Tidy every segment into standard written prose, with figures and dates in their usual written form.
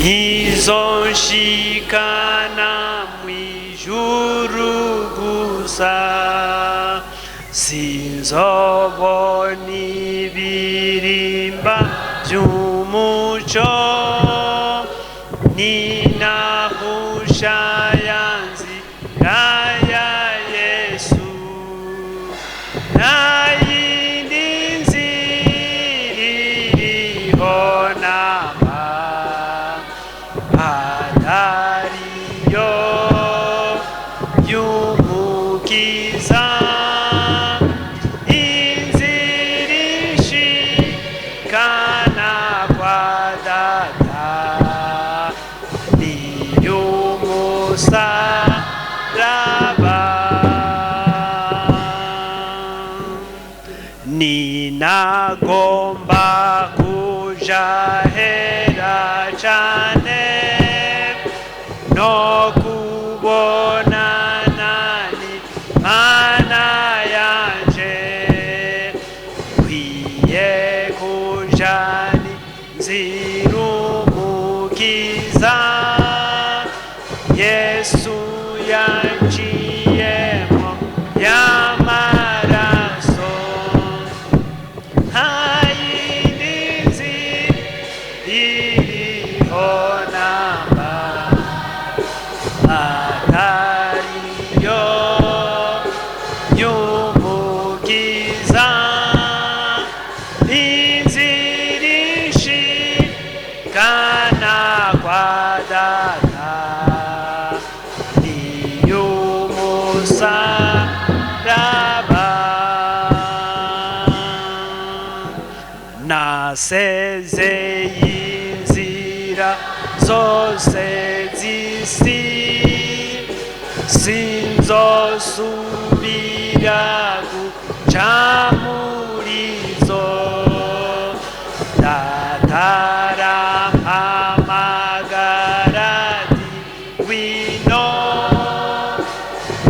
ntizonshikana mw'ijuru gusa, sinzobona ibirimba vy'umuco, ninahusha ya nzira ya Yesu, nta yindi nzira iriho namba atariyo y'umukiza, inzira ishikana kwa Data niy'umusaraba. Ninagomba kuja hera cane no kubonana n'Imana yanje, nkwiye kuja n'inzira umukiza Yesu yanciyemwo y'amaraso, nta yindi nzira iriho namba atariyo y'umukiza, inzira ishikana kwa Data niy'umusaraba. Nasezeye inzira zose z'isi, sinzosubira guca murizo. Data arampamagara ati ngwino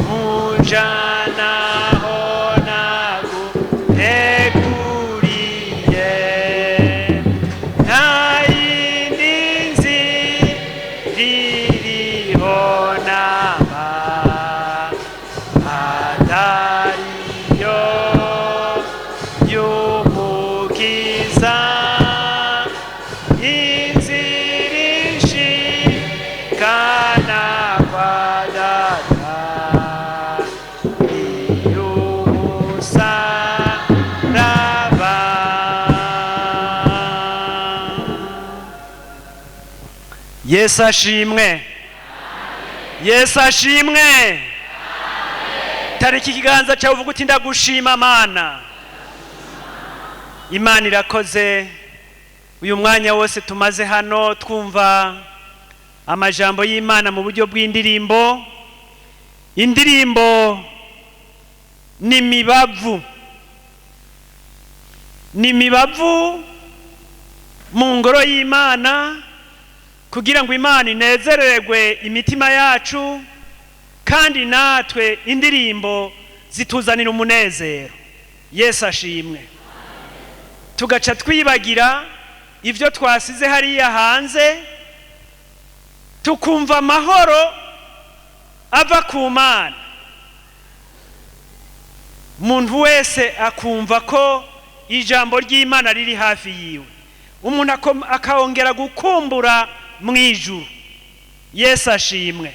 mujana aho naguteguriye, nta yindi nzira iriho namba atariyo y'umukiza, inzira ishikana kwa Data niy'umusaraba. Yesu ashimwe, Yesu ashimwe. Tariki ikiganza cyawe uvuga uti ndagushima Mana. Imana irakoze. Uyu mwanya wose tumaze hano twumva amajambo y'Imana mu buryo bw'indirimbo. Indirimbo ni mibavu, ni mibavu mu ngoro y'Imana, kugira ngo Imana inezererwe imitima yacu, kandi natwe indirimbo zituzanira umunezero. Yesu ashimwe. Tugaca twibagira ivyo twasize hariya hanze, tukumva amahoro ava ku Mana. Umuntu wese akumva ko ijambo ry'Imana riri hafi yiwe, umuntu akongera gukumbura mwijuru. Yesu ashimwe.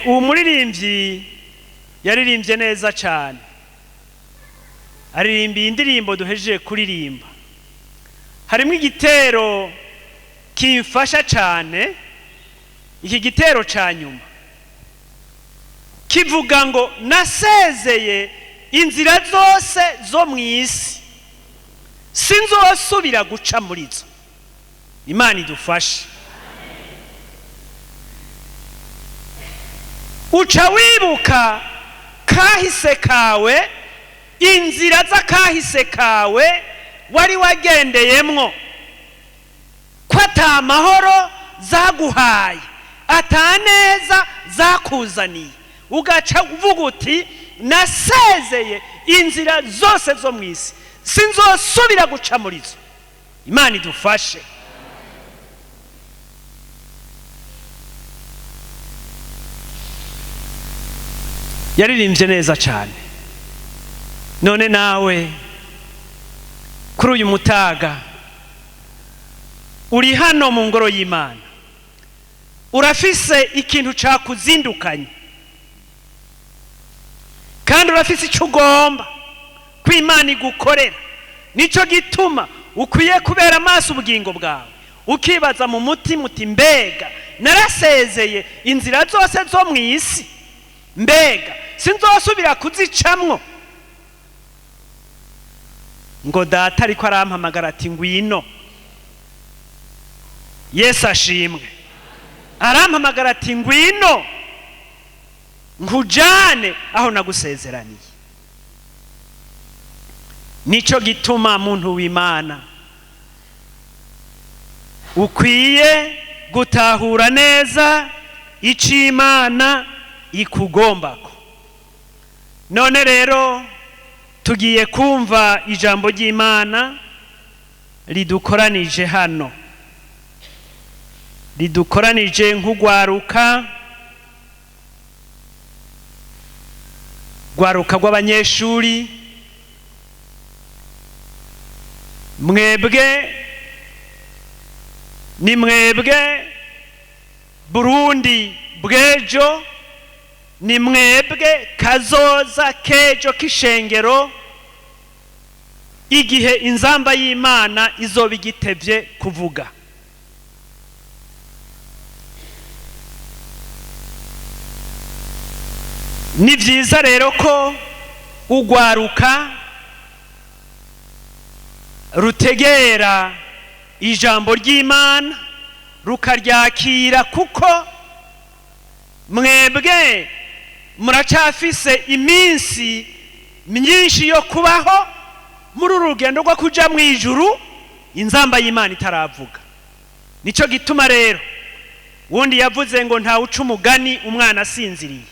Umuririmbyi yaririmbye neza cyane, aririmbiye indirimbo duhejeje kuririmba. Harimo igitero kimfasha cyane, iki gitero ca nyuma kivuga ngo nasezeye inzira zose zo mw'isi, sinzosubira guca muri zo. Imana idufashe. Uca wibuka kahise kawe, inzira z'akahise kawe wari wagendeyemwo, ko ata mahoro zaguhaye, ata neza zakuzaniye, ugaca uvuga uti nasezeye inzira zose zo mw'isi, sinzosubira guca muri zo. Imana idufashe. Yaririmbye neza cyane. None nawe kuri uyu mutaga uri hano mu ngoro y'Imana, urafise ikintu cakuzindukanye kandi urafise icyo ugomba ko Imana igukorera. Nico gituma ukwiye kubera amaso ubugingo bwawe, ukibaza mu mutima uti mbega narasezeye inzira zose zo mu isi, mbega sinzosubira kuzicamwo? Ngo data ariko arampamagara ati ngwino. Yesu ashimwe. Arampamagara ati ngwino nkujane aho nagusezeraniye. Nico gituma muntu w'Imana ukwiye gutahura neza ico Imana ikugombako. None rero tugiye kumva ijambo ry'Imana ridukoranije hano, ridukoranije nk'ugwaruka rw'abanyeshuri. Mwebwe ni mwebwe Burundi bw'ejo, ni mwebwe kazoza k'ejo k'ishengero igihe inzamba y'Imana izoba igitevye kuvuga. Ni vyiza rero ko ugwaruka rutegera ijambo ry'Imana rukaryakira, kuko mwebwe muracafise iminsi myinshi yo kubaho muri urugendo rwo kuja mu ijuru inzamba y'Imana itaravuga. Nico gituma rero wundi yavuze ngo nta uca umugani umwana asinziriye.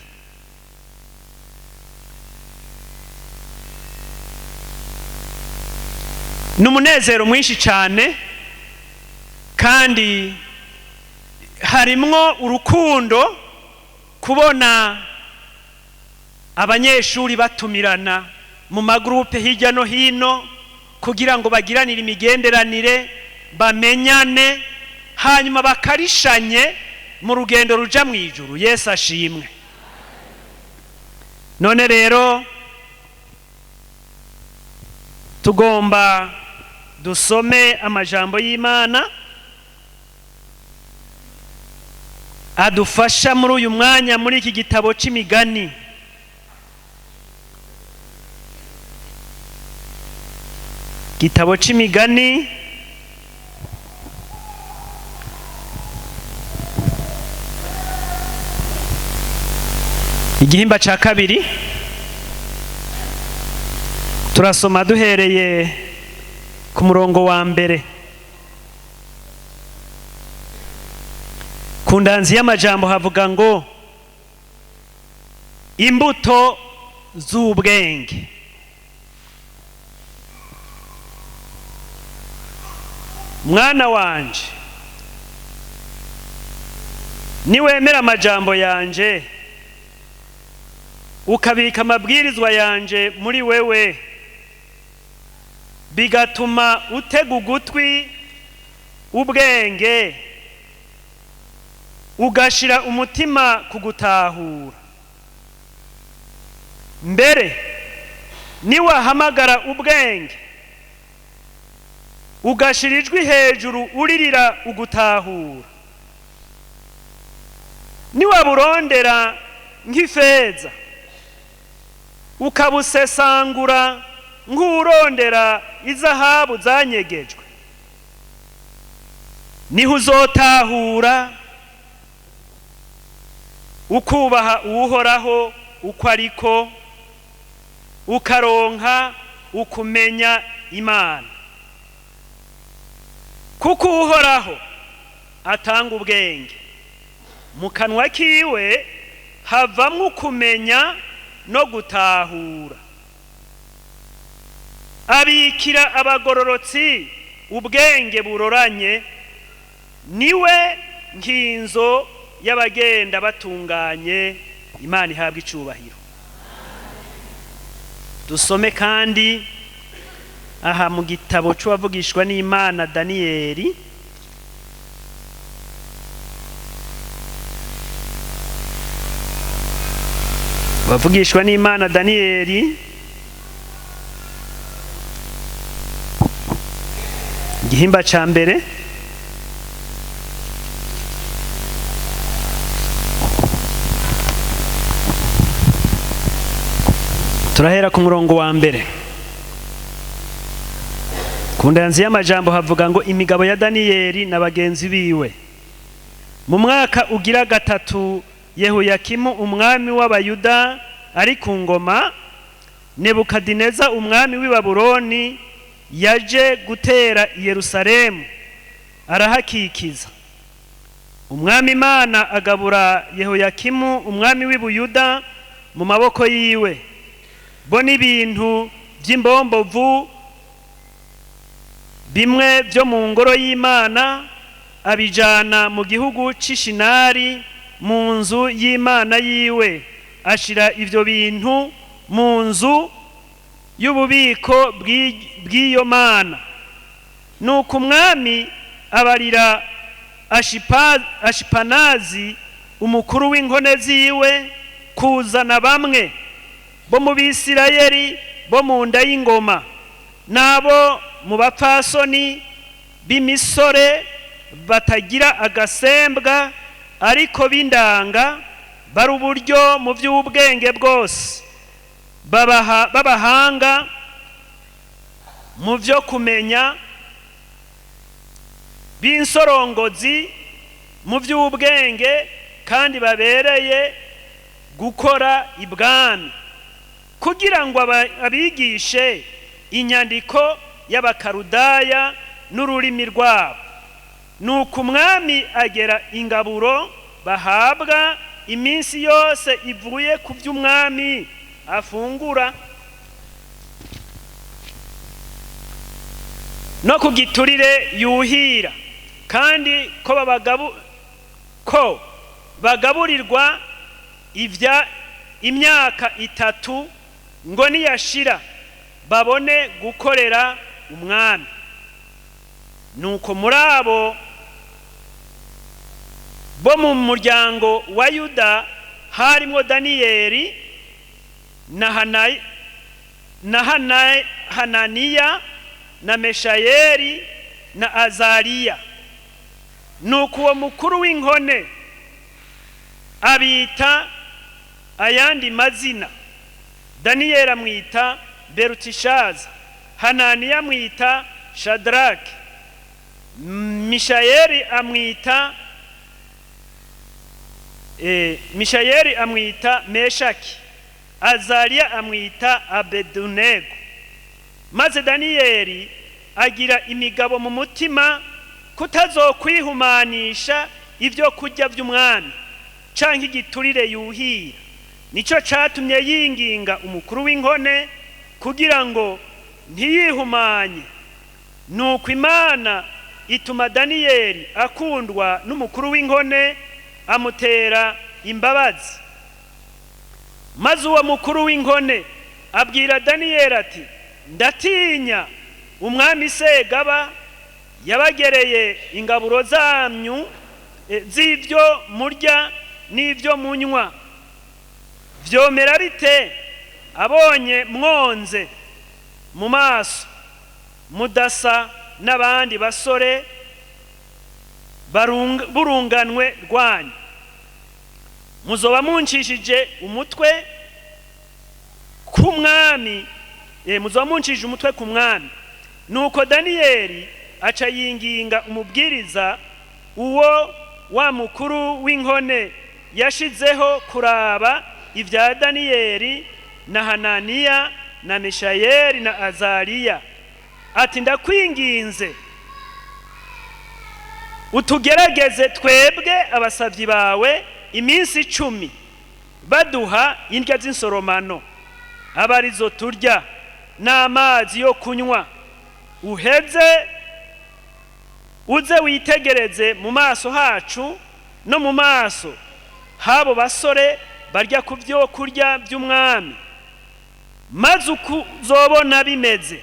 Numunezero mwinshi cyane kandi harimwo urukundo kubona abanyeshuri batumirana mu magrupe hirya no hino kugira ngo bagiranire imigenderanire, bamenyane, hanyuma bakarishanye mu rugendo ruja mu ijuru. Yesu ashimwe. None rero tugomba dusome amajambo y'Imana adufasha muri uyu mwanya muri iki gitabo c'imigani. Gitabo c'imigani igihimba ca kabiri, turasoma duhereye ku murongo wa mbere. Ku ndanzi y'amajambo havuga ngo imbuto z'ubwenge. Mwana wanje, niwemera amajambo yanje ukabika amabwirizwa yanje muri wewe, bigatuma utega ugutwi ubwenge, ugashira umutima kugutahura. Mbere niwahamagara ubwenge ugashira ijwi hejuru uririra ugutahura, niwaburondera nk'ifeza ukabusesangura nk'urondera izahabu zanyegejwe, niho uzotahura ukubaha uhoraho uko ariko, ukaronka ukumenya Imana. Kuko uhoraho atanga ubwenge, mu kanwa kiwe havamwo kumenya no gutahura. Abikira abagororotsi ubwenge buroranye niwe nkinzo y'abagenda batunganye. Imana ihabwa icubahiro. Dusome kandi aha mu gitabo c'uwavugishwa n'Imana Daniyeli, wavugishwa n'Imana Daniyeli igihimba ca mbere turahera ku murongo wa mbere. Ku ndanzi y'amajambo havuga ngo imigabo ya Daniyeli na bagenzi biwe. Mu mwaka ugira gatatu Yehoyakimu umwami w'Abayuda ari ku ngoma, Nebukadineza umwami w'i Babuloni yaje gutera i Yerusalemu arahakikiza. Umwami Imana agabura Yehoyakimu umwami w'i Buyuda mu maboko yiwe, bo n'ibintu by'imbombovu bimwe byo mu ngoro y'Imana abijana mu gihugu c'Ishinari mu nzu y'Imana yiwe, ashira ivyo bintu mu nzu y'ububiko bw'iyo Mana. Nuko umwami abarira Ashipanazi umukuru w'inkone ziwe kuzana bamwe bo mu Bisirayeli bo mu nda y'ingoma nabo mu bapfasoni b'imisore batagira agasembwa ariko b'indanga, bari uburyo mu by'ubwenge bwose, babahanga mu byo kumenya, b'insorongozi mu by'ubwenge kandi babereye gukora ibwami, kugira ngo abigishe inyandiko y'Abakarudaya n'ururimi rwabo. Nuko umwami agera ingaburo bahabwa iminsi yose ivuye ku by'umwami afungura, no ku giturire yuhira, kandi ko bagaburirwa imyaka 3 ngo niyashira babone gukorera umwami. Nuko muri abo bo mu muryango wa Yuda harimo Daniyeli na Hananiya na Meshayeli na Azariya. Nuko uwo mukuru w'inkone abita ayandi mazina. Daniyeli amwita Berutishaza, Hananiya amwita Shadraki, Mishayeli amwita Meshaki, Azariya amwita Abedunego. Maze Daniyeli agira imigabo mu mutima kutazokwihumanisha ibyo kurya by'umwami canke igiturire yuhira. Nico catumye yinginga umukuru w'inkone kugira ngo ntiyihumanye. Nuko Imana ituma Daniyeli akundwa n'umukuru w'inkone, amutera imbabazi. Maze uwo mukuru w'inkone abwira Daniyeli ati, ndatinya umwami Segaba yabagereye ingaburo zanyu z'ibyo murya n'ibyo munywa. Vyomera bite abonye mwonze mu maso mudasa n'abandi basore burunganwe rwanyu? Muzoba munshishije umutwe ku mwami, muzoba munshishije umutwe ku mwami. Nuko Daniyeli aca yinginga umubwiriza uwo wa mukuru w'inkone yashizeho kuraba ibya Daniyeli na Hananiya na Mishayeli na Azariya, ati ndakwinginze utugerageze twebwe abasavyi bawe iminsi 10 baduha indya z'insoromano abarizo turya n'amazi yo kunywa, uheze uze witegereze mu maso hacu no mu maso habo basore barya ku byo kurya by'umwami, maze uzobona bimeze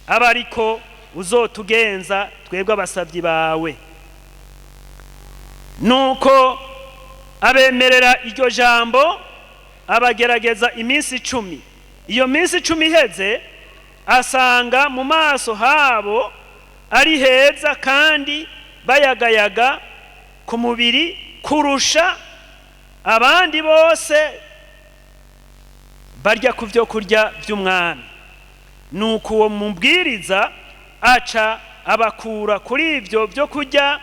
aba ariko uzotugenza twebwe abasabyi bawe. Nuko abemerera iryo jambo, abagerageza iminsi 10. Iyo minsi 10 iheze, asanga mu maso habo ari heza kandi bayagayaga ku mubiri kurusha abandi bose barya ku byo kurya by'umwami. Nuko uwo mubwiriza aca abakura kuri ibyo byo kurya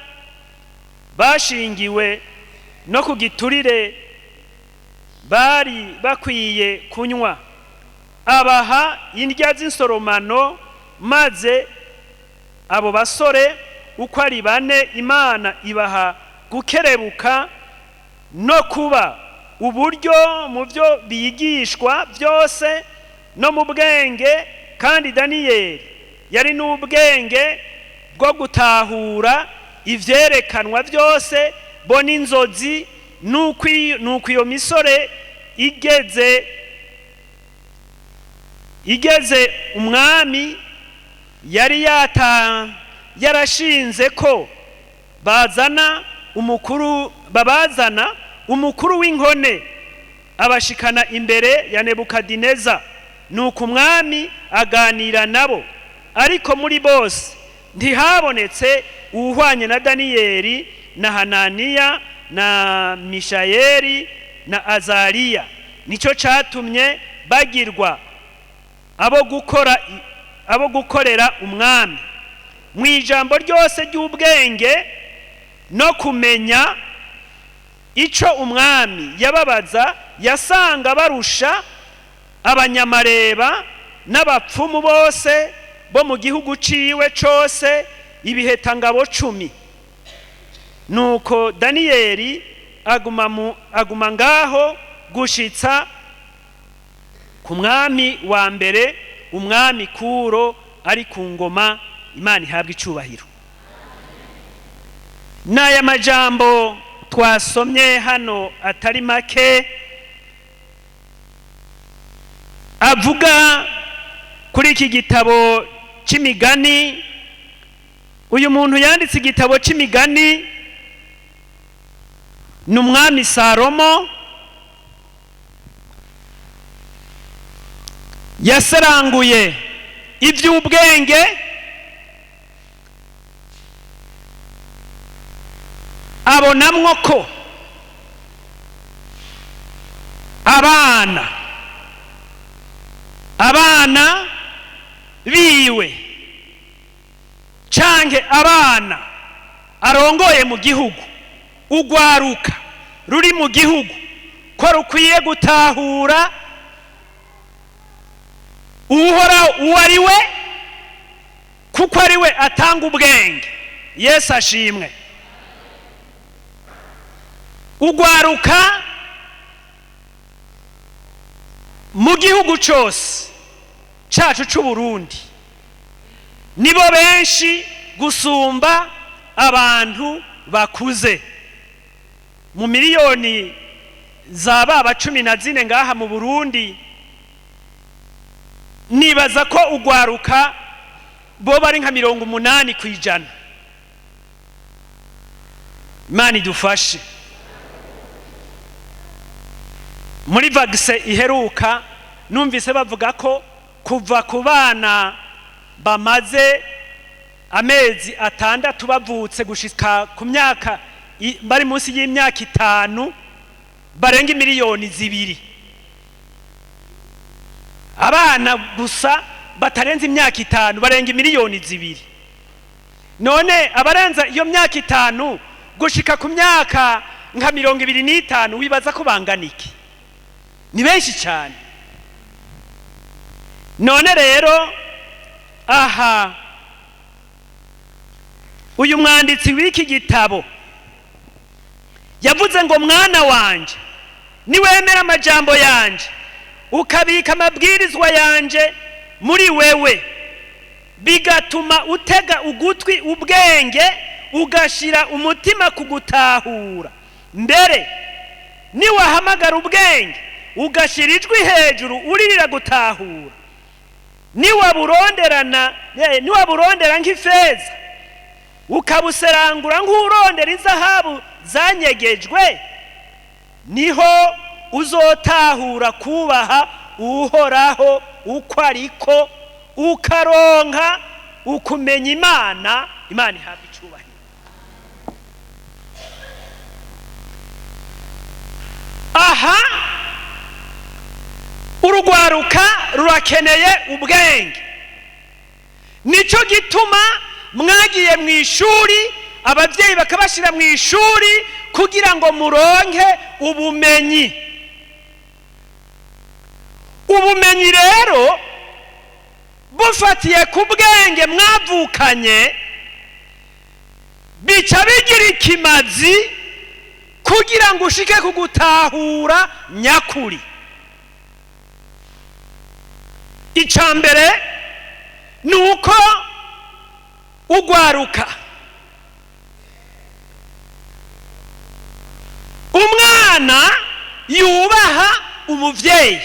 bashingiwe no ku giturire bari bakwiye kunywa, abaha indya z'insoromano, maze abo basore uko ari 4 Imana ibaha gukerebuka no kuba uburyo mu byo bigishwa byose no mu bwenge, kandi Daniyeli yari n'ubwenge bwo gutahura ivyerekanwa byose bo n'inzozi. Nuko iyo misore igeze umwami yari yarashinze ko babazana umukuru w'inkone abashikana imbere ya Nebukadineza. Nuko umwami aganira nabo, ariko muri bose ntihabonetse uwuhwanye na Daniyeli na Hananiya na Mishayeli na Azariya. Nico catumye bagirwa abo gukorera umwami mu ijambo ryose ry'ubwenge no kumenya ico umwami yababaza. Yasanga barusha abanyamareba n'abapfumu bose bo mu gihugu ciwe cose ibihetangabo 10. Nuko Daniyeli aguma ngaho gushitsa ku mwami wa mbere, umwami Kuro ari ku ngoma. Imana ihabwa icubahiro. N'aya majambo twasomye hano atari make avuga kuri iki gitabo c'imigani. Uyu muntu yanditse igitabo c'imigani ni umwami Salomo. Yasaranguye iby'ubwenge, abonamwo ko abana biwe canke abana arongoye mu gihugu, ugwaruka ruri mu gihugu, ko rukwiye gutahura uhoraho uwo ari we, kuko ari we atanga ubwenge. Yesu ashimwe. Ugwaruka mu gihugu cyose cacu c'u Burundi nibo benshi gusumba abantu bakuze. Mu miliyoni za baba 14 ngaha mu Burundi, nibaza ko ugwaruka bo bari nka 80%. Imana idufashe. Muri vagise iheruka numvise bavuga ko kuva ku bana bamaze amezi 6 bavutse gushika ku myaka bari munsi y'imyaka 5 barenga miliyoni 2. Abana gusa batarenze imyaka 5 barenga miliyoni 2. None abarenza iyo myaka 5 gushika ku myaka nka 25 wibaza ko banganiki? Ni benshi cyane. None rero aha uyu mwanditsi w'iki gitabo yavuze ngo mwana wanje niwemera amajambo yanje ukabika amabwirizwa yanje muri wewe, bigatuma utega ugutwi ubwenge ugashira umutima ku gutahura, mbere niwahamagara ubwenge ugashira ijwi hejuru uririra gutahura, niwaburondera nk'ifeza ukabuserangura nk'urondera izahabu zanyegejwe, niho uzotahura kubaha uhoraho uko ariko, ukaronka ukumenya Imana ihabwa icubahiro. Aha urugwaruka rurakeneye ubwenge, nico gituma mwagiye mu ishuri, ababyeyi bakabashira mu ishuri kugira ngo muronke ubumenyi. Ubumenyi rero bufatiye ku bwenge mwavukanye bica bigira ikimazi kugira ngo ushike ku gutahura nyakuri. Icambere nuko ugwaruka, umwana yubaha umuvyeyi,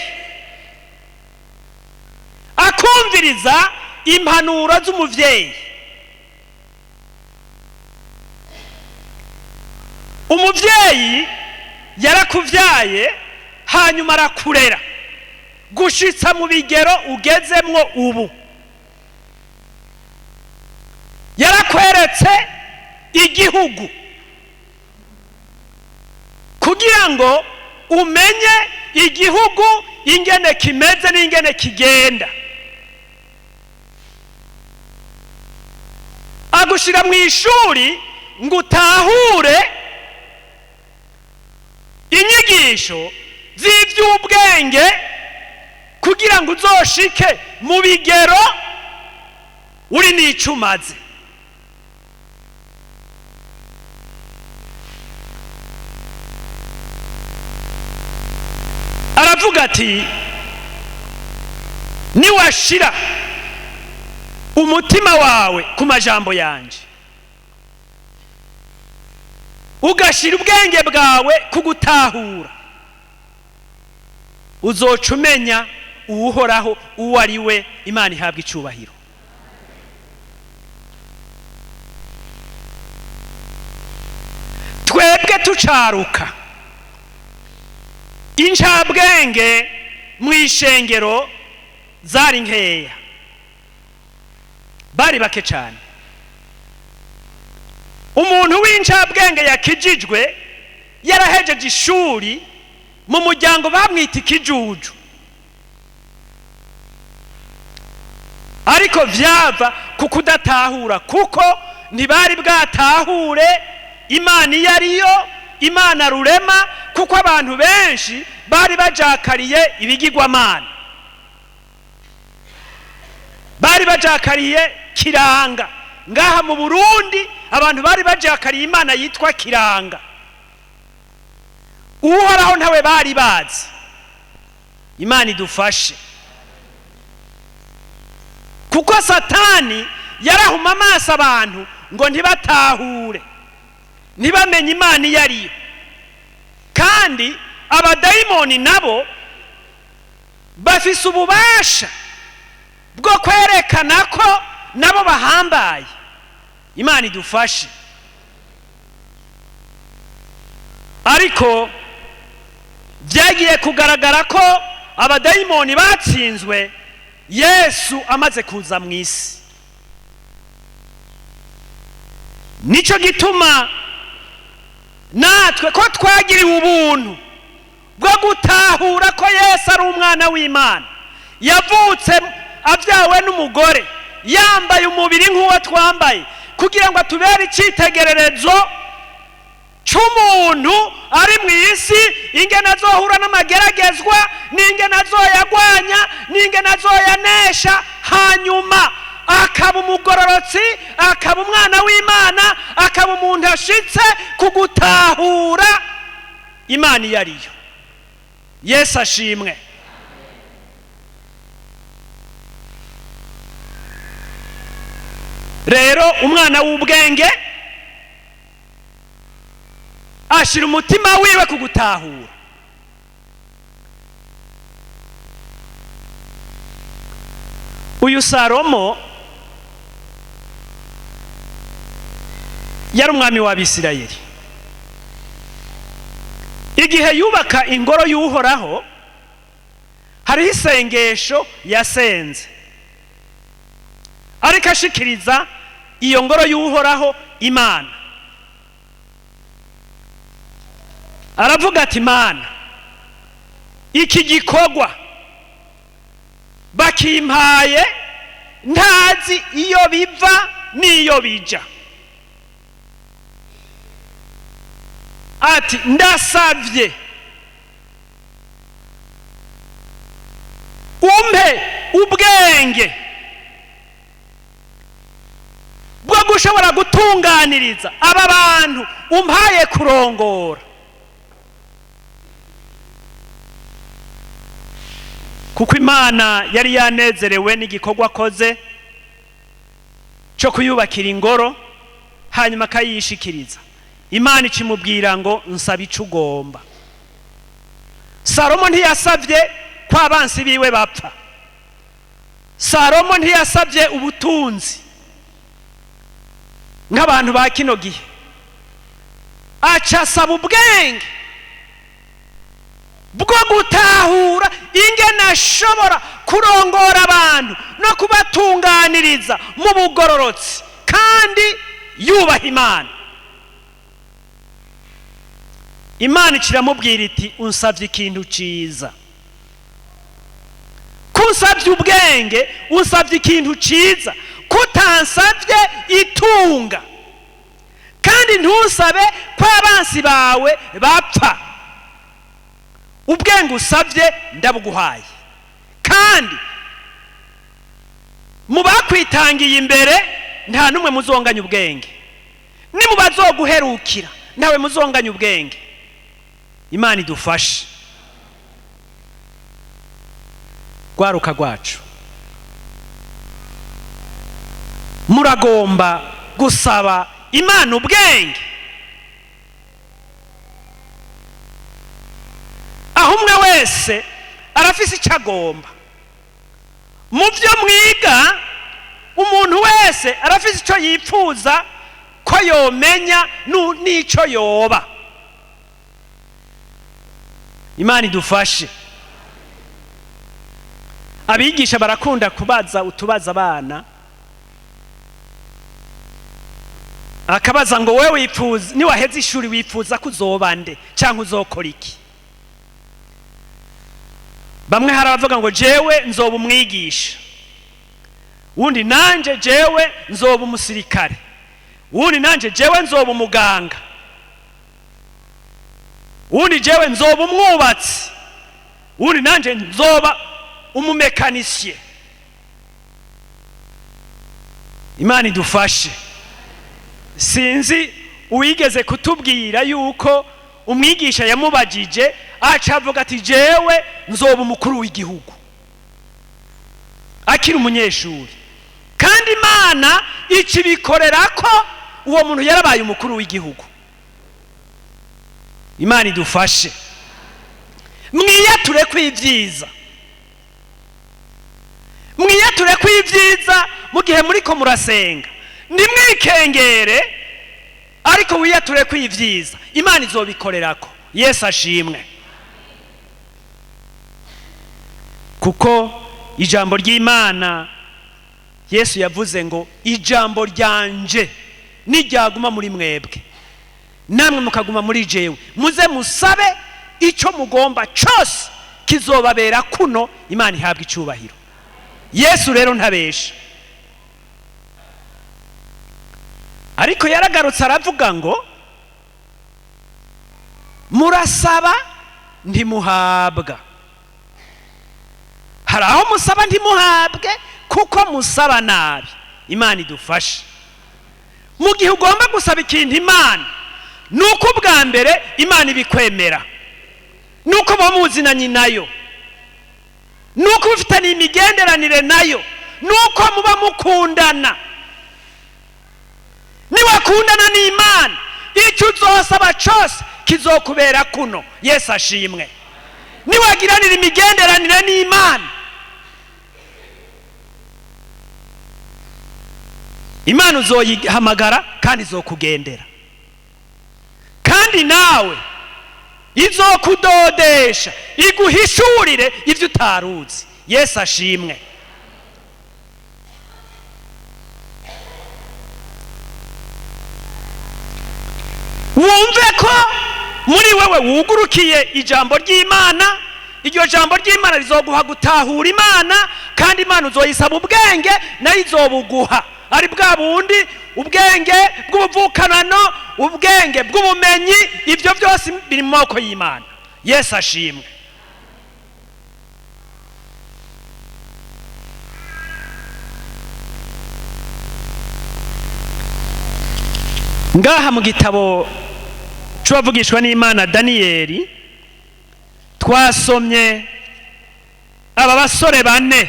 akumviriza impanuro z'umuvyeyi. Umuvyeyi yarakuvyaye hanyuma arakurera gushitsa mu bigero ugezemwo ubu, yarakweretse igihugu kugira ngo umenye igihugu ingene kimeze n'ingene kigenda, agushira mu ishuri ngo utahure inyigisho z'ivy'ubwenge kugira ngo uzoshike mu bigero uri n'icumaze. Aravuga ati niwashira umutima wawe ku majambo yanje, ugashira ubwenge bwawe ku gutahura, uzoca umenya uhoraho uwo ari we, Imana ihabwa icubahiro. Twebwe tucaruka, incabwenge mw'ishengero zari nkeya, bari bake cyane. Umuntu w'incabwenge yakijijwe yarahejeje ishuri, mu muryango bamwita ikijuju, ariko vyava ku kudatahura, kuko ntibari bwatahure Imana iyo ariyo, Imana rurema, kuko abantu benshi bari bajakariye ibigirwamana, bari bajakariye kiranga. Ngaha mu Burundi abantu bari bajakariye Imana yitwa kiranga, uhoraho ntawe bari bazi. Imana idufashe, kuko Satani yarahuma amaso abantu ngo ntibatahure, ntibamenye Imana iyo ariyo. Kandi abadayimoni nabo bafise ububasha bwo kwerekana ko nabo bahambaye. Imana idufashe. Ariko byagiye kugaragara ko abadayimoni batsinzwe Yesu amaze kuza mu isi. Nico gituma natwe ko twagiriwe ubuntu bwo gutahura ko Yesu ari umwana w'Imana, yavutse avyawe n'umugore, yambaye umubiri nk'uwo twambaye, kugira ngo atubere icitegererezo c'umuntu ari mu isi, ingene azohura n'amageragezwa, n'ingene azoyagwanya, n'ingene azoyanesha, hanyuma akaba umugororotsi, akaba umwana w'Imana, akaba umuntu ashitse ku gutahura Imana iyo ariyo. Yesu ashimwe. Rero umwana w'ubwenge ashira umutima wiwe kugutahura. Uyu Salomo yari umwami w'Abisirayeli. Igihe yubaka ingoro y'Uhoraho, hariho isengesho yasenze, ariko ashikiriza iyo ngoro y'Uhoraho Imana. Aravuga ati, Imana, iki gikorwa bakimpaye ntazi iyo biva n'iyo bija. Ati, ndasavye umpe ubwenge bwo gushobora gutunganiriza aba bantu umpaye kurongora. Kuko Imana yari yanezerewe n'igikorwa akoze cyo kuyubakira ingoro, hanyuma akayishikiriza. Imana ikimubwira ngo nsaba ico ugomba. Salomo ntiyasavye ko abansi biwe bapfa. Salomo ntiyasavye ubutunzi nk'abantu ba kino gihe. Aca asaba ubwenge bwo gutahura ingene ashobora kurongora abantu no kubatunganiriza mu bugororotsi, kandi yubaha Imana. Imana ikiramubwira iti, unsavye ikintu ciza. Kunsavye ubwenge, unsavye ikintu ciza, kutansavye itunga, kandi ntusabe ko abansi bawe bapfa. Ubwenge usavye ndabuguhaye, kandi mu bakwitangiye imbere nta numwe muzonganya ubwenge. Ni mu bazoguherukira nawe muzonganya ubwenge. Imana idufashe. Gwaruka gwacu, muragomba gusaba Imana ubwenge. Aho umwe wese arafise icyo agomba. Mu byo mwiga, umuntu wese arafise icyo yipfuza ko yomenya n'icyo yoba. Imana idufashe. Abigisha barakunda kubaza utubaza abana, akabaza ngo wewe wipfuza niwaheze ishuri wipfuza kuzoba nde cyangwa uzokora iki? Bamwe harabavuga ngo jewe nzoba umwigisha, undi nanje jewe nzoba umusirikare, undi nanje jewe nzoba umuganga, undi jewe nzoba umwubatsi, undi nanje nzoba umumekanisye. Imana idufashe. Sinzi uwigeze kutubwira yuko umwigisha yamubajije acavuga ati jewe nzoba umukuru w'igihugu akiri umunyeshuri, kandi Imana ikibikorera ko uwo muntu yarabaye umukuru w'igihugu. Imana idufashe. Mwiyature kw'ivyiza, mwiyature kw'ivyiza mu gihe muriko murasenga. Nimwikengere, ariko wiyature kw'ivyiza. Imana izobikorerako. Yesu ashimwe. Kuko ijambo ry'Imana, Yesu yavuze ngo ijambo ryanje niryaguma muri mwebwe, namwe mukaguma muri jewe, muze musabe ico mugomba cyose kizobabera kuno. Imana ihabwa icubahiro. Yesu rero ntabesha. Ariko yaragarutse aravuga ngo murasaba ntimuhabwa. Hari aho musaba ntimuhabwe kuko musaba nabi. Imana idufashe. Mu gihe ugomba gusaba ikintu Imana, nuko ubwa mbere Imana ibikwemera, nuko bamuzinanye nayo, nuko ufitanye imigenderanire nayo, nuko muba mukundana. Niwakundana n'Imana, icyo uzosaba cyose kizokubera kuno. Yesu ashimwe. Niwagiranira imigenderanire n'Imana, Imana uzoyihamagara kandi izokugendera, kandi nawe izokudodesha iguhishurire ivyo utaruzi. Yesu ashimwe. Wumve ko muri wewe wugurukiye ijambo ry'Imana. Iryo jambo ry'Imana rizoguha gutahura Imana, kandi Imana uzoyisaba ubwenge nayo izobuguha. Ari bwa bundi ubwenge bw'ubuvukanano, ubwenge bw'ubumenyi, ivyo byose biri mu maboko y'Imana. Yesu ashimwe. Ngaha mu gitabo c'abavugishwa n'Imana Daniyeli twasomye aba basore bane.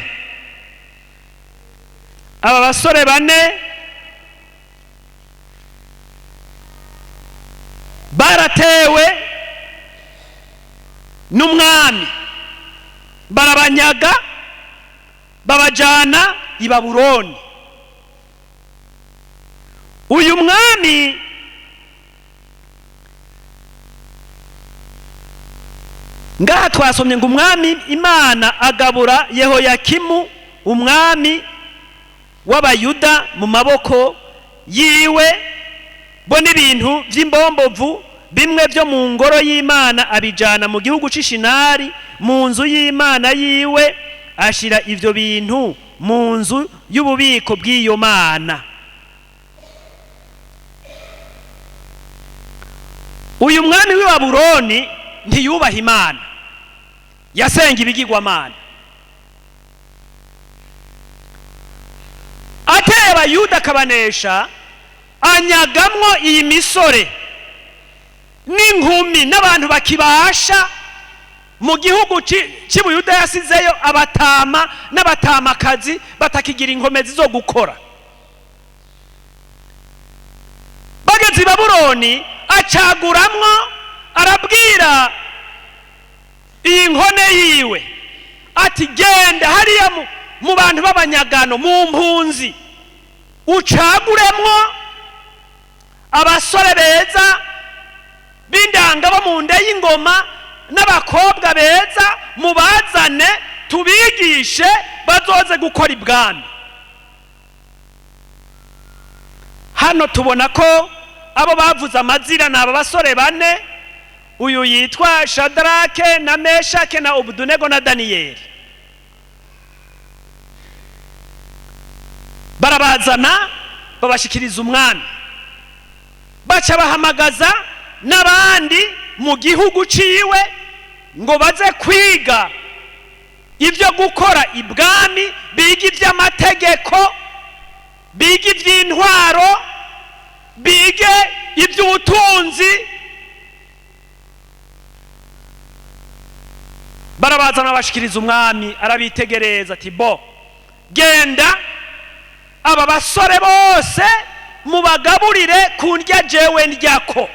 Aba basore bane baratewe n'umwami, barabanyaga babajana i Babuloni. Uyu mwami ngaha twasomye ngo umwami Imana agabura Yehoyakimu umwami w'Abayuda mu maboko yiwe, bo n'ibintu vy'imbombovu bimwe vyo mu ngoro y'Imana abijana mu gihugu c'Ishinari mu nzu y'Imana yiwe, ashira ivyo bintu mu nzu y'ububiko bw'iyo Mana. Uyu mwami w'i Babuloni ntiyubaha Imana, yasenga ibigirwamana. Ateye Abayuda akabanesha, anyagamwo iyi misore n'inkumi n'abantu bakibasha mu gihugu cy'i Buyuda. Yasizeyo abatama n'abatamakazi batakigira inkomezi zo gukora. Bageze i Babuloni acaguramwo, arabwira iyi nkone yiwe ati genda hariya mu bantu b'abanyagano mu mpunzi ucaguremwo abasore beza b'indanga bo mu nda y'ingoma n'abakobwa beza, mubazane tubigishe bazoze gukora ibwami. Hano tubona ko abo bavuze amazina n'aba basore bane. Uyu yitwa Shadrake na Meshake na Obudunego na Daniyeli. Barabazana babashikiriza umwami, baca bahamagaza n'abandi mu gihugu ciwe ngo baze kwiga ivyo gukora ibwami, biga ivy'amategeko, biga ivy'intwaro, bige ivy'ubutunzi. Barabazana bashikiriza umwami, arabitegereza ati bo genda aba basore bose mubagaburire kundya jewe ndyako,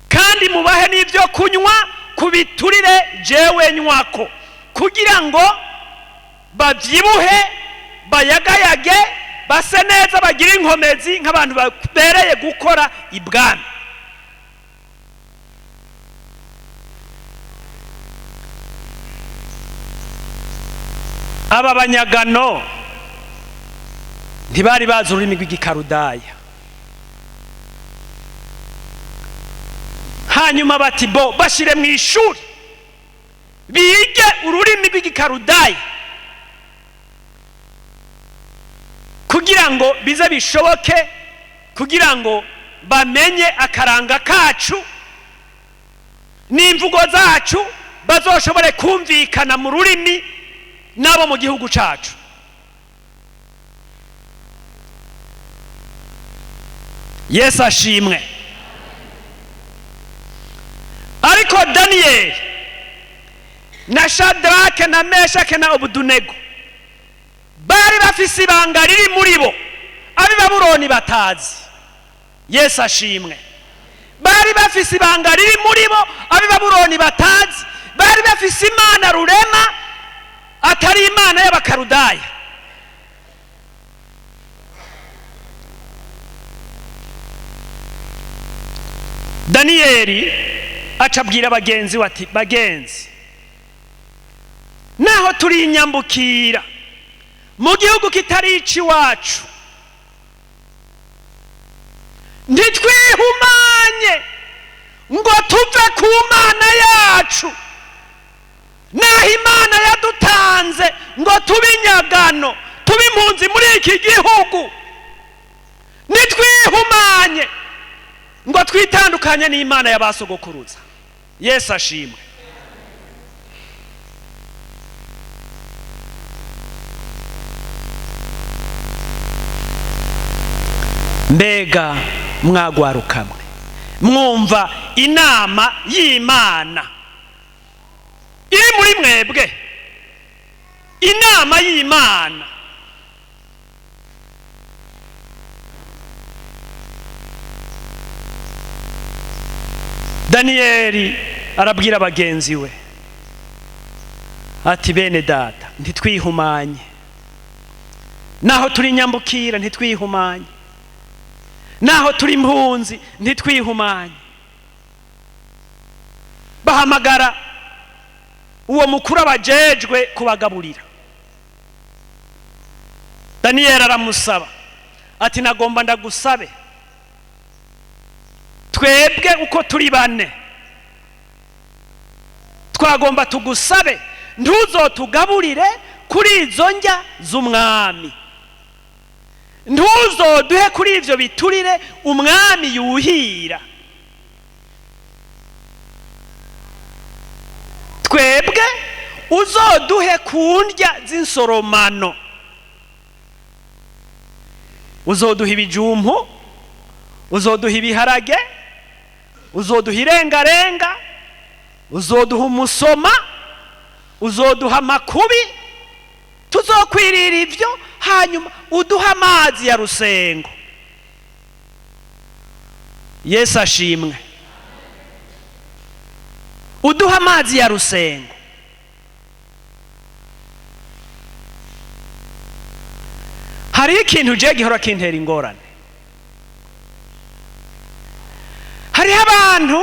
kandi mubahe n'ivyo kunywa kubiturire jewe nywako, kugira ngo bavyibuhe bayagayage base neza bagira inkomezi nk'abantu babereye gukora ibwami. Aba banyagano ntibari bazi ururimi rw'igikarudaya. Hanyuma bati bo bashire mu ishuri bige ururimi rw'igikarudaya kugira ngo bize bishoboke, kugira ngo bamenye akaranga kacu n'imvugo zacu, bazoshobore kumvikana mu rurimi nabo mu gihugu cacu. Yesu ashimwe. Ariko Daniyeli na Shadrake na Meshake na Obudunego bari bafise ibanga riri muri bo ab'i Babuloni batazi. Yesu ashimwe. bari bafise ibanga riri muri bo ab'i Babuloni batazi, bari bafise imana rurema atari imana y'abakarudaya. Daniyeli acabwira bagenzi bati, bagenzi, naho turi inyambukira mu gihugu kitari iwacu, ntitwihumanye ngo tuve ku mana yacu, naho imana yadutanze ngo tube inyagano, tube impunzi muri iki gihugu, ntitwihumanye ngo twitandukanye n'imana y'abasogokuruza. Yesu ashimwe. Mbega mwagwarukamwe mwumva inama y'Imana iri muri mwebwe, inama y'Imana. Daniyeli arabwira bagenzi we ati, bene data, ntitwihumanye, naho turi nyambukira ntitwihumanye, naho turi impunzi ntitwihumanye. Bahamagara uwo mukuru abajejwe kubagaburira. Daniyeli aramusaba ati, nagomba ndagusabe, twebwe uko turi bane twagomba tugusabe ntuzotugaburire kuri izo njya z'umwami, ntuzoduhe kuri ivyo biturire umwami yuhira. Twebwe uzoduhe ku ndya z'insoromano, uzoduha ibijumpu, uzoduha ibiharage, uzoduha irengarenga, uzoduha umusoma, uzoduha amakubi, tuzokwirira ivyo, hanyuma uduha amazi ya rusengo. Yesu ashimwe. Uduha amazi ya rusengo. Hari ikintu je gihora kintera ingorane. Hari abantu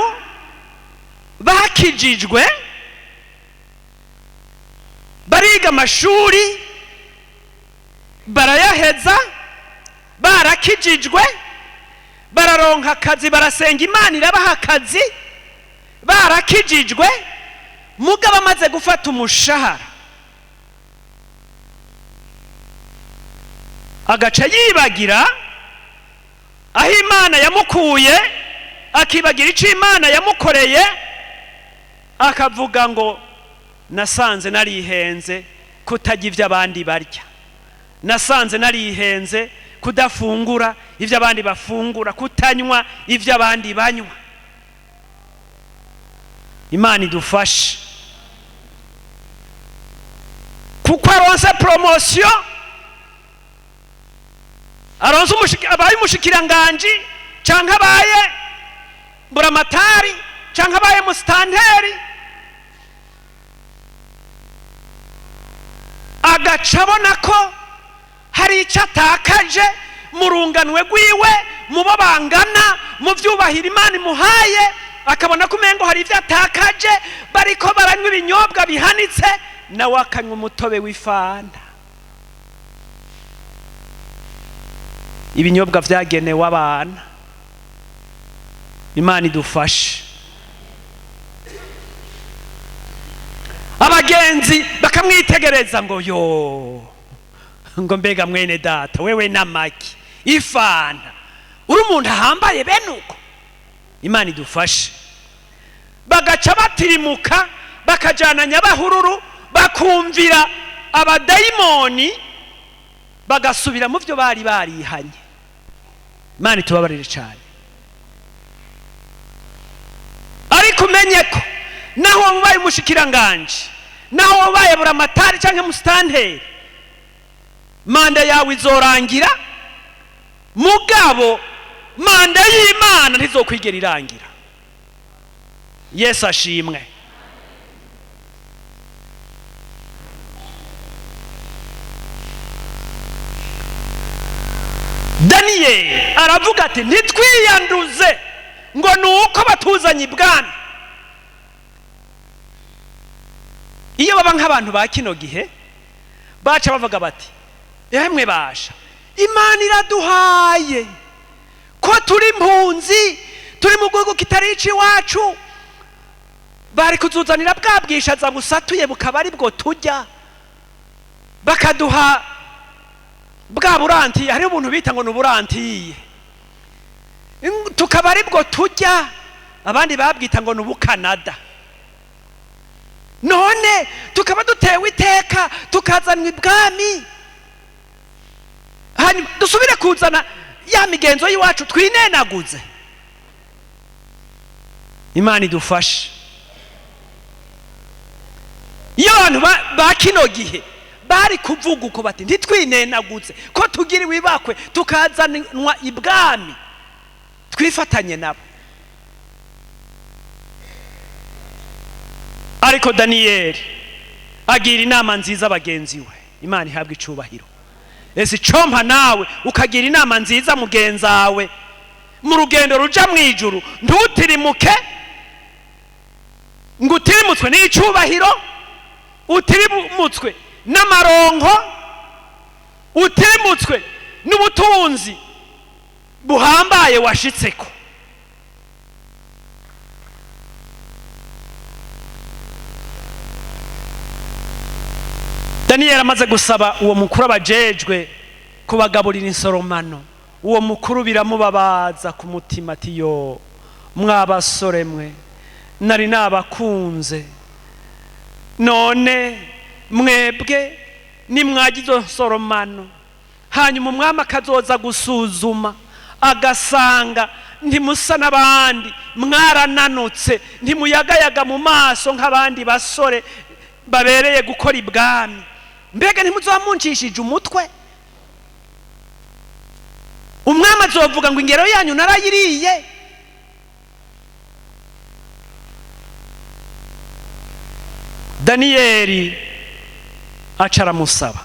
bakijijwe, bariga amashuri barayaheza, barakijijwe, bararonka akazi, barasenga Imana irabaha akazi, barakijijwe, mugabo amaze gufata umushahara agaca yibagira aho Imana yamukuye, akibagira icyo Imana yamukoreye, akavuga ngo nasanze narihenze kutajya ivyo abandi barya, nasanze narihenze kudafungura ivyo abandi bafungura, kutanywa ivyo abandi banywa. Imana idufashe, kuko aronse promotion, aronse abaye umushikiranganji canke abaye buramatari canke abaye musitanteri, agaca abona ko hari icyo atakaje mu runganwe rwiwe, mu bo bangana, mu vyubahira Imana imuhaye, akabona ko umengo hari ivyo atakaje. Bariko baranywa ibinyobwa bihanitse, nawe akanywa umutobe w'ifanta, ibinyobwa vyagenewe abana. Imana idufashe. Abagenzi bakamwitegereza ngo yo, ngo mbega mwene data, wewe n'amagi, ifanta, uri umuntu ahambaye bene uko. Imana idufashe. Bagaca batirimuka, bakajana Nyabahururu, bakumvira abadayimoni, bagasubira mu byo bari barihanye. Imana itubabarire cyane. Ariko umenye ko naho wabaye umushikiranganje, naho wabaye buramatari canke musitanteri, manda yawe izorangira, mugabo manda y'Imana ntizokwigera irangira. Yesu ashimwe. Daniyeli aravuga ati ntitwiyanduze ngo nuko batuzanye ibwami. Iyo baba nk'abantu ba kino gihe baca bavuga bati yemwe basha, Imana iraduhaye ko turi impunzi, turi mu gihugu kitari iwacu, bari kuzuzanira bwa bwishaza busatuye bukaba ari bwo turya, bakaduha bwa burantiye, hariho ubuntu bita ngo ni uburantiye, tukaba ari bwo turya, abandi babwita ngo ni ubukanada. None tukaba dutewe iteka tukazanwa ibwami, hanyuma dusubire kuzana ya migenzo y'iwacu twinenaguze. Imana idufashe. Iyo abantu ba kino gihe bari kuvuga uko bati ntitwinenaguze ko tugiriwe ibakwe tukazanwa ibwami, twifatanye nabo. Ariko Daniyeli agira inama nziza bagenzi we. Imana ihabwa icubahiro. Ese compa nawe ukagira inama nziza mugenzawe mu rugendo ruja mu ijuru, ntutirimuke ngo utirimutswe n'icubahiro, utirimutswe n'amaronko, utirimutswe n'ubutunzi buhambaye washitseko. Daniyeli amaze gusaba uwo mukuru abajejwe kubagaburira insoromano, uwo mukuru biramubabaza ku mutima ati yo mwabasore mwe, nari nabakunze, none mwebwe nimwagize izo nsoromano hanyuma umwami akazoza gusuzuma agasanga ntimusa n'abandi, mwarananutse, ntimuyagayaga mu maso nk'abandi basore babereye gukora ibwami, mbega ntimuzomunshishije umutwe? Umwami azovuga ngo ingero yanyu narayiriye. Daniyeli aca aramusaba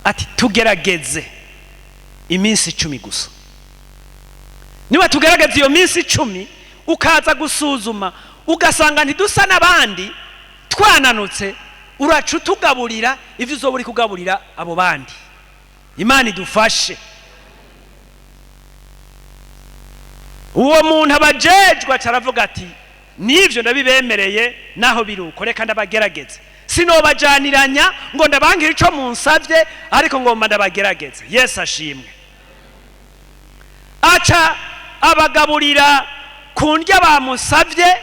ati tugerageze iminsi 10 gusa. Niba tugerageze iyo minsi 10 ukaza gusuzuma ugasanga ntidusa n'abandi, twananutse, uraca utugaburira ivyo uzoburi kugaburira abo bandi. Imana idufashe. Uwo muntu abajejwe acaravuga ati nivyo ndabibemereye naho biruko, reka ndabagerageze, sinobajaniranya ngo ndabangira ico munsavye, ariko ngomba ndabagerageze. Yesu ashimwe. Aca abagaburira ku ndya bamusavye,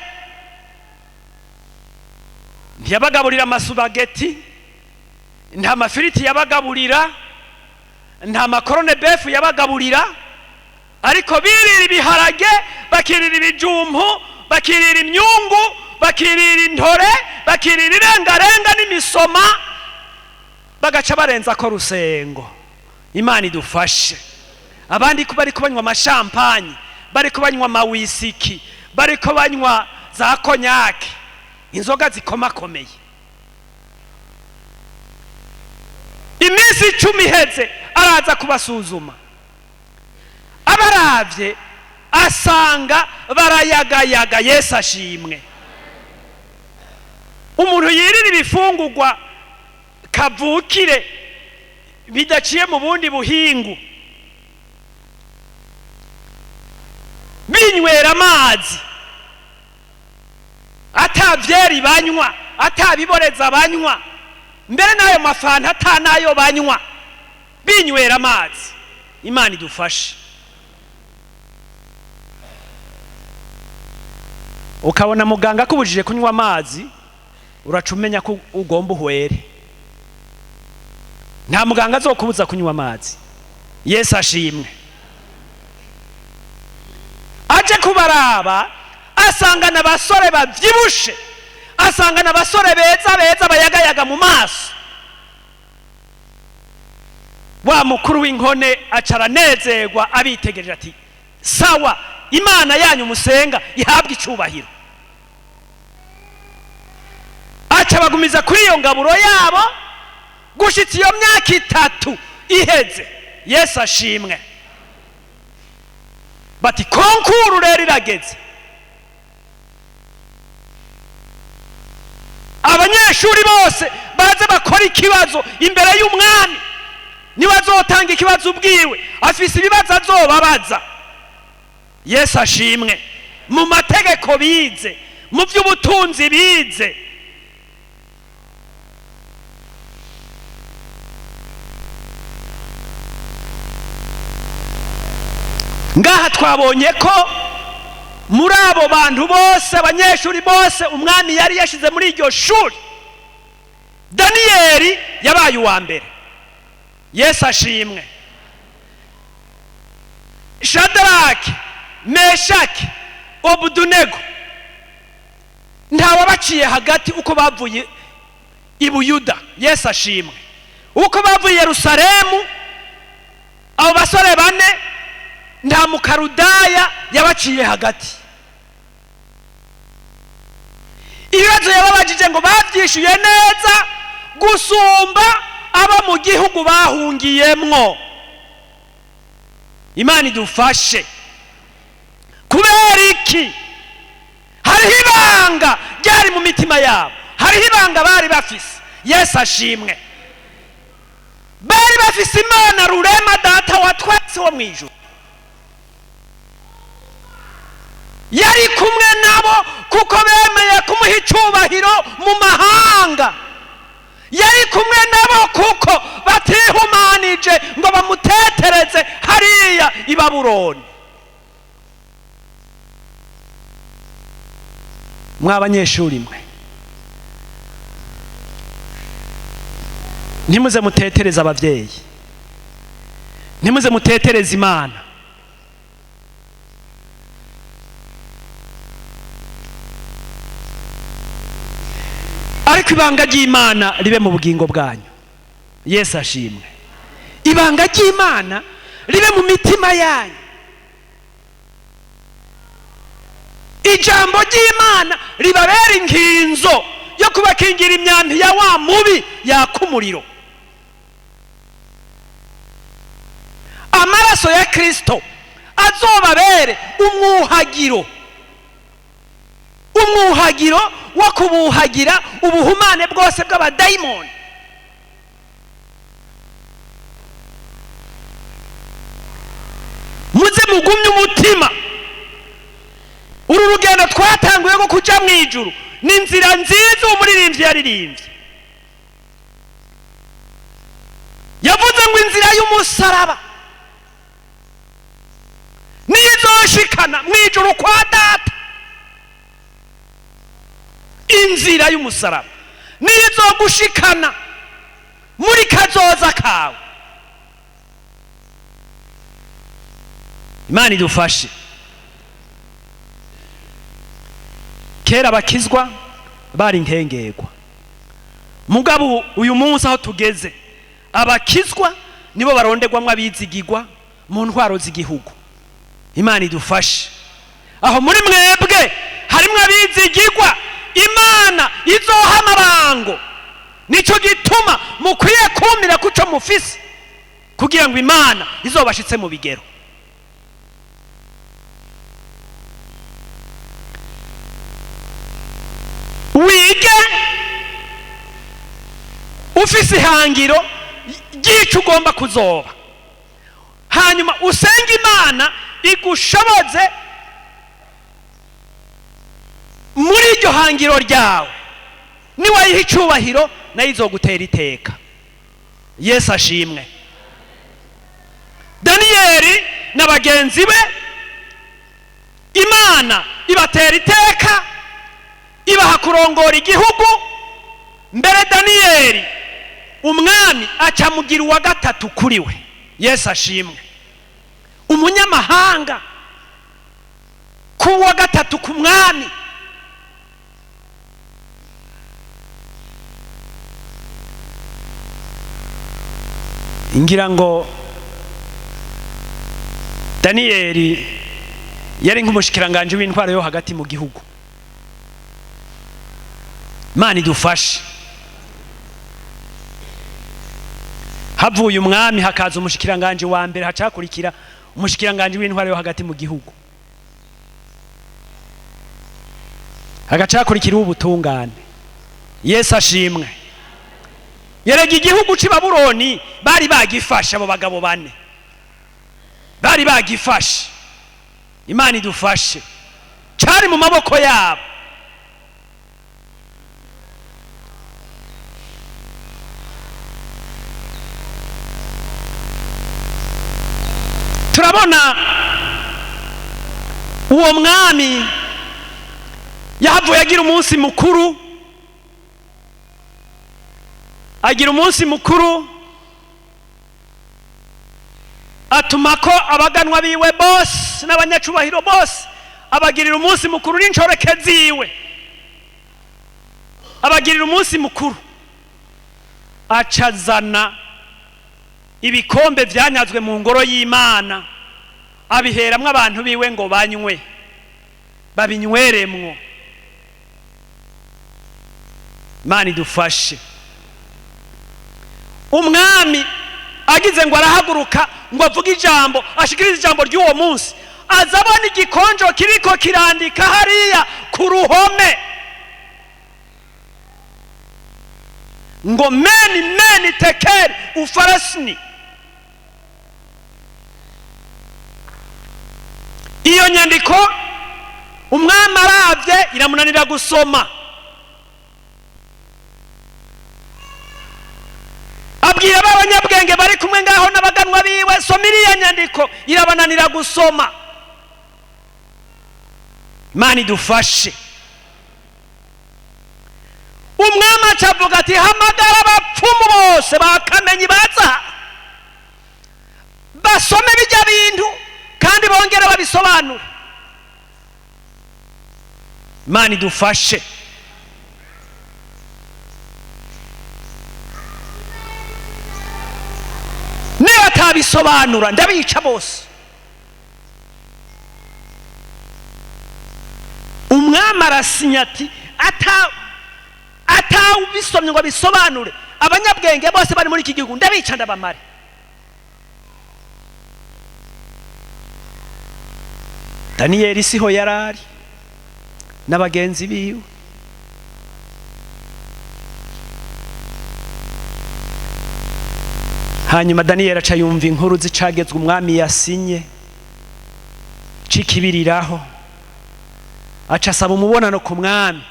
ntiyabagaburira amasubageti, nta mafiriti yabagaburira, nta makorone befu yabagaburira, ariko birira ibiharage, bakirira ibijumpu, bakirira imyungu, bakirira intore, bakirira irengarenga n'imisoma, bagaca barenza ko rusengo. Imana idufashe. Abandi bari kubanywa amashampanye, bari kubanywa amawisiki, bari kubanywa za konyake, inzoga zikomakomeye. Iminsi 10 iheze araza kubasuzuma, abaravye asanga barayagayaga. Yesu ashimwe. Umuntu yirira ibifungurwa kavukire bidaciye mu bundi buhingu, binywera amazi, atavyeri banywa, atabiboreza banywa, mbere nayo mafanta atanayo banywa, binywera amazi. Imana idufashe. Ukabona muganga kubujije kunywa amazi, uracumenya ko ugomba uhwere. Nta muganga azokubuza kunywa amazi. Yesu ashimwe. Aje kubaraba asanga n'abasore bavyibushe, asanga n'abasore beza bayagayaga mu maso. Wa mukuru w'inkone acaranezerwa abitegereje ati sawa, Imana yanyu musenga ihabwa icubahiro. baca bagumiza kuri iyo ngaburo yabo gushitsa iyo myaka 3 iheze. Yesu ashimwe. Bati konkuru rero irageze. Abanyeshuri bose baze bakora ikibazo imbere y'umwami, niwe azotanga ikibazo ubwiwe, afise ibibazo azobabaza. Yesu ashimwe. Mu mategeko bize, mu by'ubutunzi bize, ngaha twabonye ko muri abo bantu bose, abanyeshuri bose umwami yari yashize muri iryo shuri, Daniyeli yabaye uwa mbere. Yesu ashimwe. Shadaraki, Meshaki, Obudunego ntawabaciye hagati uko bavuye i Buyuda. Yesu ashimwe. Uko bavuye Yerusalemu, abo basore bane nta mukarudaya yabaciye hagati. Ibibazo yababajije ngo bavyishuye neza gusumba aba mu gihugu bahungiyemwo. Imana idufashe. Kubera iki? Hariho ibanga ryari mu mitima yabo, hariho ibanga bari bafise. Yesu ashimwe. Bari bafise Imana rurema, data wa twese wo mwijuru. Yari kumwe nabo kuko bemeye kumuha icubahiro mu mahanga. Yari kumwe nabo kuko batihumanije ngo bamutetereze hariya i Babuloni. Mwabanyeshuri mwe, ntimuze mutetereze abavyeyi, ntimuze mutetereze Imana. Ariko ibanga ry'Imana ribe mu bugingo bwanyu. Yesu ashimwe. Ibanga ry'Imana ribe mu mitima yanyu. Ijambo ry'Imana ribabera inkinzo yo kubakingira imyambi ya wa mubi yaka umuriro. Amaraso ya Kristo azobabere umwuhagiro, umwuhagiro wo kubuhagira ubuhumane bwose bw'abadayimoni. Muze mugumye umutima. Uru rugendo twatanguye ko kuja mu ijuru ni inzira nziza umuririmbyi yaririmbye. Yavuze ngo inzira y'umusaraba nizoshikana mu ijuru kwa data. Inzira y'umusaraba nizogushikana muri kazoza kawe. Imana idufashe. Kera bakizwa bari nkengerwa, mugabo uyu munsi aho tugeze abakizwa nibo barondegwamwe abizigirwa mu ntwaro z'igihugu. Imana idufashe. Aho muri mwebwe harimwe abizigirwa Imana izoha amabango. Nico gituma mukwiye kumira kuco mufise kugira ngo Imana izobashitse mu bigero. Wige ufise ihangiro ry'ico ugomba kuzoba, hanyuma usenga Imana igushoboze muri iryo hangiro ryawe. Niwayiha icubahiro nayo izogutera iteka. Yesu ashimwe. Daniyeli na bagenzi be Imana ibatera iteka, ibaha kurongora igihugu. Mbere Daniyeli umwami acamugira uwa gatatu kuri we. Yesu ashimwe. Umunyamahanga kuwa gatatu ku mwami. Ngira ngo Daniyeli yari nk'umushikiranganje w'intwaro yo hagati mu gihugu. Imana idufashe. Havuye umwami hakaza umushikiranganje wa mbere, hacakurikira umushikiranganje w'intwaro yo hagati mu gihugu, hagacakurikira ubutungane. Yesu ashimwe. Yerega igihugu c'i Babuloni bari bagifashe, abo bagabo bane bari bagifashe. Imana idufashe, cari mu maboko yabo. Turabona uwo mwami yahavuye agira umunsi mukuru, agira umunsi mukuru, atumako abaganwa biwe bose n'abanyacubahiro bose, abagirira umunsi mukuru n'inshoreke ziwe, abagirira umunsi mukuru. Acazana ibikombe vyanyazwe mu ngoro y'Imana, abiheramwo abantu biwe ngo banywe, babinyweremwo. Imana idufashe. Umwami agize ngo arahaguruka ngo avuge ijambo, ashikirize ijambo ry'uwo munsi, azabona igikonjo kiriko kirandika hariya ku ruhome ngo meni tekeri ufarasini. Iyo nyandiko umwami aravye iramunanira gusoma, abwira abanyabwenge bari kumwe ngaho n'abaganwa biwe, soma iriya nyandiko, irabananira gusoma. Imana idufashe. Umwami acavuga ati hamagara abapfumu bose bakamenyi baza basome bijya bintu kandi bongera babisobanura. Imana idufashe. Niba atabisobanura ndabica bose. Umwami arasinya ati bisomye ngo bisobanure, abanyabwenge bose bari muri iki gihugu ndabica ndabamare. Daniyeli siho yarari n'abagenzi biwe. Hanyuma Daniyeli aca yumva inkuru zicagezwe umwami yasinye cikibiriraho, aca asaba umubonano ku mwami.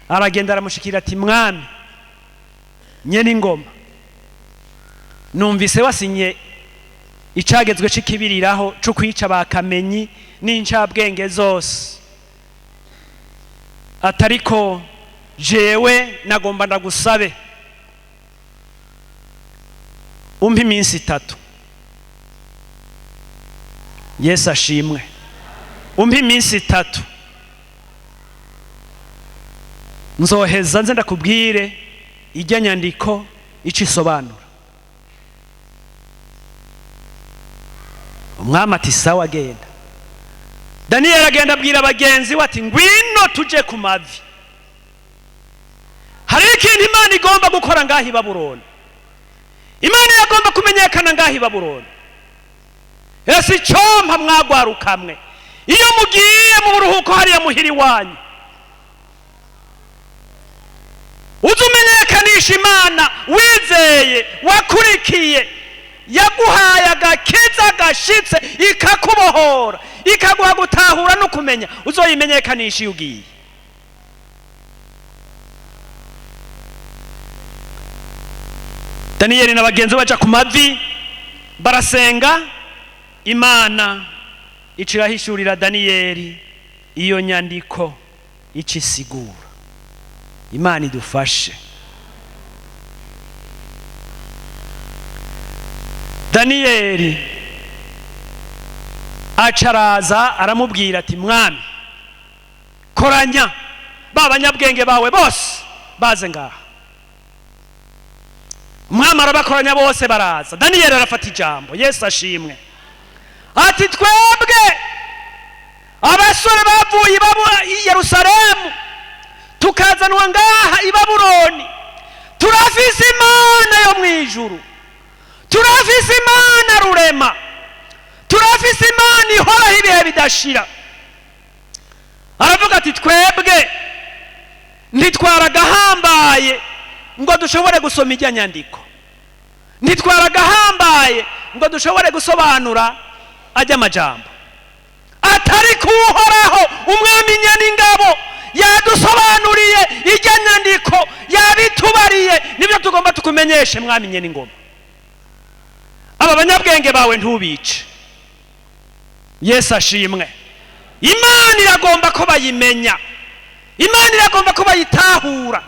Aragenda aramushikira ati mwami nyene ingoma, numvise wasinye icagezwe cikibiriraho cyo kwica bakamenyi n'incabwenge zose, atariko jewe nagomba ndagusabe umpa iminsi 3. Yesu ashimwe. Umpa iminsi 3 nzoheza nze ndakubwire ijya nyandiko ico isobanura. Umwami ati sawa genda. Daniyeli agenda abwira abagenzi we ati ngwino tuje ku mavi, hari ikintu Imana igomba gukora ngaho i Babuloni. Imana yagomba kumenyekana ngaho i Babuloni. Ese icompa mwagwarukamwe iyo mugiye mu buruhuko hariya muhiri wanyu, uzumenyekanisha Imana wizeye, wakurikiye, yaguhaye agakiza gashitse, ikakubohora, ikaguha gutahura no kumenya, uzoyimenyekanisha iyo ugiye. Daniyeli n'abagenzi baja ku mavi barasenga. Imana icirahishurira Daniyeli iyo nyandiko icisigura. Imana idufashe. Daniyeli acaraza aramubwira ati mwami koranya babanyabwenge bawe bose baze ngaha. Umwami arabakoranya bose baraza. Daniyeli arafata ijambo. Yesu ashimwe. Ati twebwe abasore bavuye i Yerusalemu tukaza tukazanwa ngaha i Babuloni. Turafise Imana yo mwijuru, turafise Imana rurema, turafise Imana ihoraho ibihe bidashira. Aravuga ati twebwe ntitwaragahambaye ngo dushobore gusoma ijya nyandiko, ntitwaragahambaye ngo dushobore gusobanura ajya amajambo, atari kuhoraho umwami nyeningabo yadusobanuriye ijya nyandiko, yabitubariye. Nibyo tugomba tukumenyeshe mwami nyeningoma. Aba banyabwenge bawe ntubice. Yesu ashimwe. Imana iragomba ko bayimenya, Imana iragomba ko bayitahura.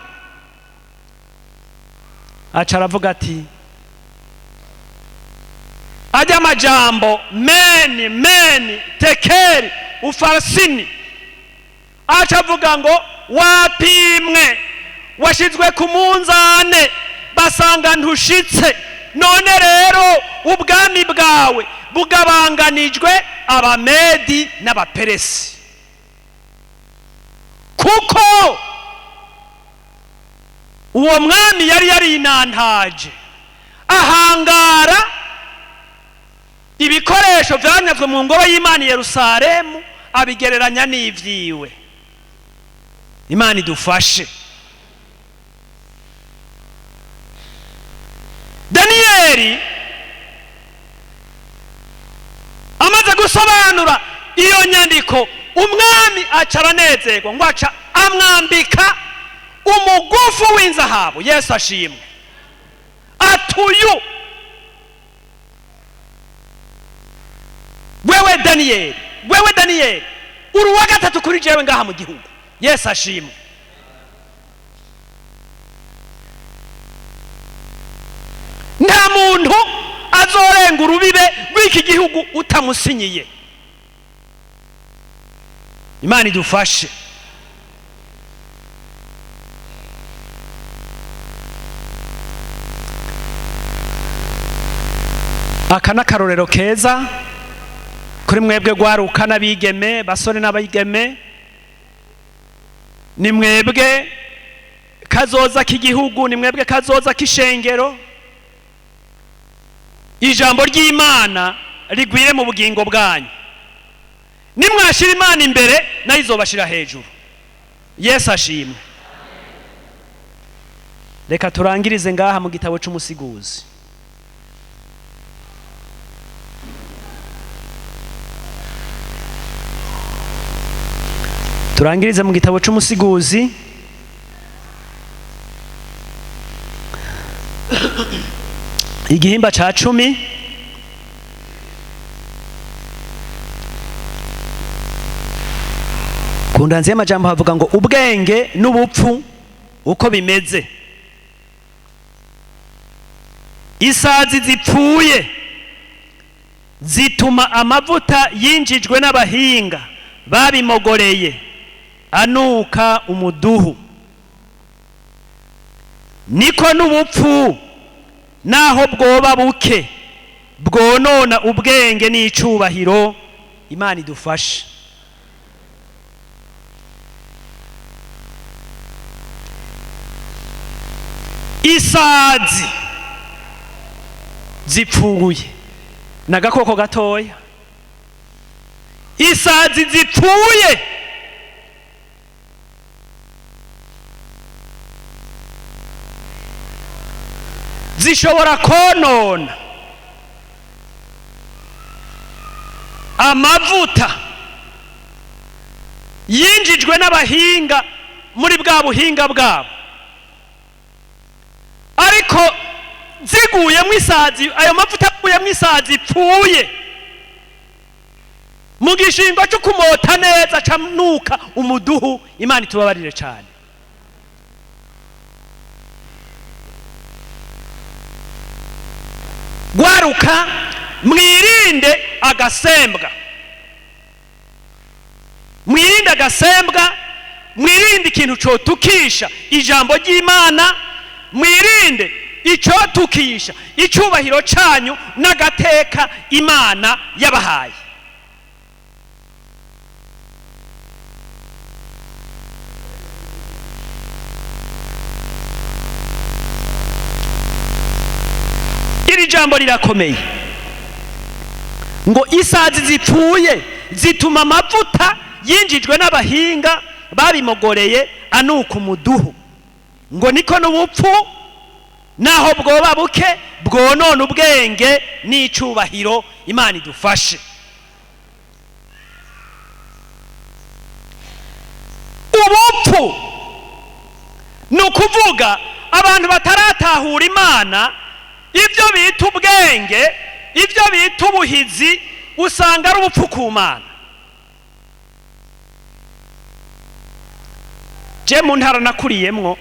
Aca aravuga ati ajya amajambo meni tekeri ufarsini, aca avuga ngo wapimwe, washizwe ku munzane, basanga ntushitse. None rero ubwami bwawe bugabanganijwe Abamedi n'Abaperesi, kuko uwo mwami yari yarinantaje, ahangara ibikoresho vyanyazwe mu ngoro y'Imana i Yerusalemu, abigereranya n'ivyiwe. Imana idufashe. Daniyeli amaze gusobanura iyo nyandiko, umwami aca aranezerwa ngo aca amwambika umugufu w'inzahabu. Yesu ashimwe. Atuyu wewe Daniyeli uri uwa gatatu kuri jewe ngaha mu gihugu. Yesu ashimwe. Nta muntu azorenga urubibe rw'iki gihugu utamusinyiye. Imana idufashe. Aka n'akarorero keza kuri mwebwe gwaruka n'abigeme, basore n'abigeme. Ni mwebwe kazoza k'igihugu, ni mwebwe kazoza k'ishengero. Ijambo ry'Imana rigwire mu bugingo bwanyu. Nimwashira Imana imbere, nayo izobashira hejuru. Yesu ashimwe. Reka turangirize ngaha mu gitabo c'Umusiguzi. Turangirize mu gitabo c'Umusiguzi. Igihimba ca 10. Kundanze y'amajambo havuga ngo ubwenge n'ubupfu uko bimeze. Isazi zipfuye zituma amavuta yinjijwe n'abahinga babimogoreye anuka umuduhu. Niko n'ubupfu naho bwoba buke bwonona ubwenge n'icubahiro. Imana idufashe. Isazi zipfuye n'agakoko gatoya. Isazi zipfuye zishobora konona amavuta yinjijwe n'abahinga muri bwa buhinga bwabo, ariko ziguyemo isazi, ayo mavuta aguyemo isazi ipfuye, mu gishingo cyo kumota neza canuka umuduhu. Imana itubabarire cyane. Gwaruka mwirinde agasembwa, mwirinde agasembwa, mwirinde ikintu cotukisha ijambo ry'Imana, mwirinde icotukisha icubahiro canyu n'agateka Imana yabahaye. iri jambo rirakomeye ngo isazi zipfuye zituma amavuta yinjijwe n'abahinga babimogoreye anuka umuduhu, ngo niko n'ubupfu naho bwoba buke bwonona ubwenge n'icubahiro. Imana idufashe. ubupfu ni ukuvuga abantu bataratahura Imana, ibyo bita ubwenge, ibyo bita ubuhizi, usanga ari ubupfu ku Mana. Je mu ntara nakuriyemwo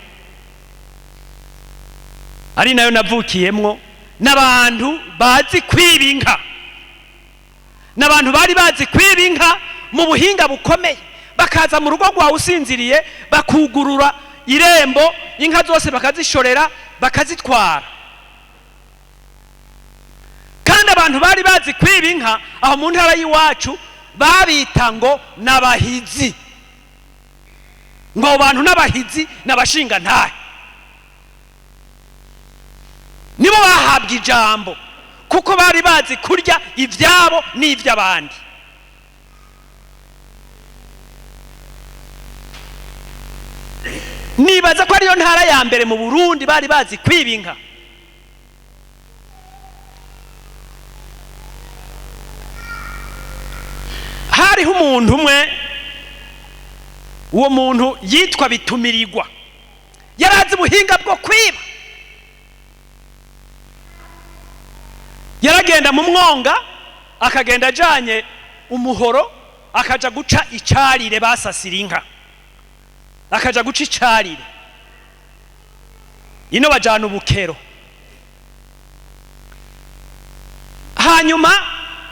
ari nayo navukiyemwo, n'abantu bazi kwiba inka, n'abantu bari bazi kwiba inka mu buhinga bukomeye. Bakaza mu rugo rwawe usinziriye, bakugurura irembo, inka zose bakazishorera bakazitwara. Kandi abantu bari bazi kwiba inka aho mu ntara y'iwacu babita ngo n'abahizi, ngo abo bantu n'abahizi n'abashinga ntahe, nibo bahabwa ijambo kuko bari bazi kurya ibyabo n'iby'abandi. Nibaza ko ariyo ntara ya mbere mu Burundi bari bazi kwiba inka. Hariho umuntu umwe, uwo muntu yitwa Bitumirirwa, yarazi ubuhinga bwo kwiba. Yaragenda mu mwonga, akagenda ajanye umuhoro, akaja guca icarire basasira inka, akaja guca icarire. Ino bajana ubukero, hanyuma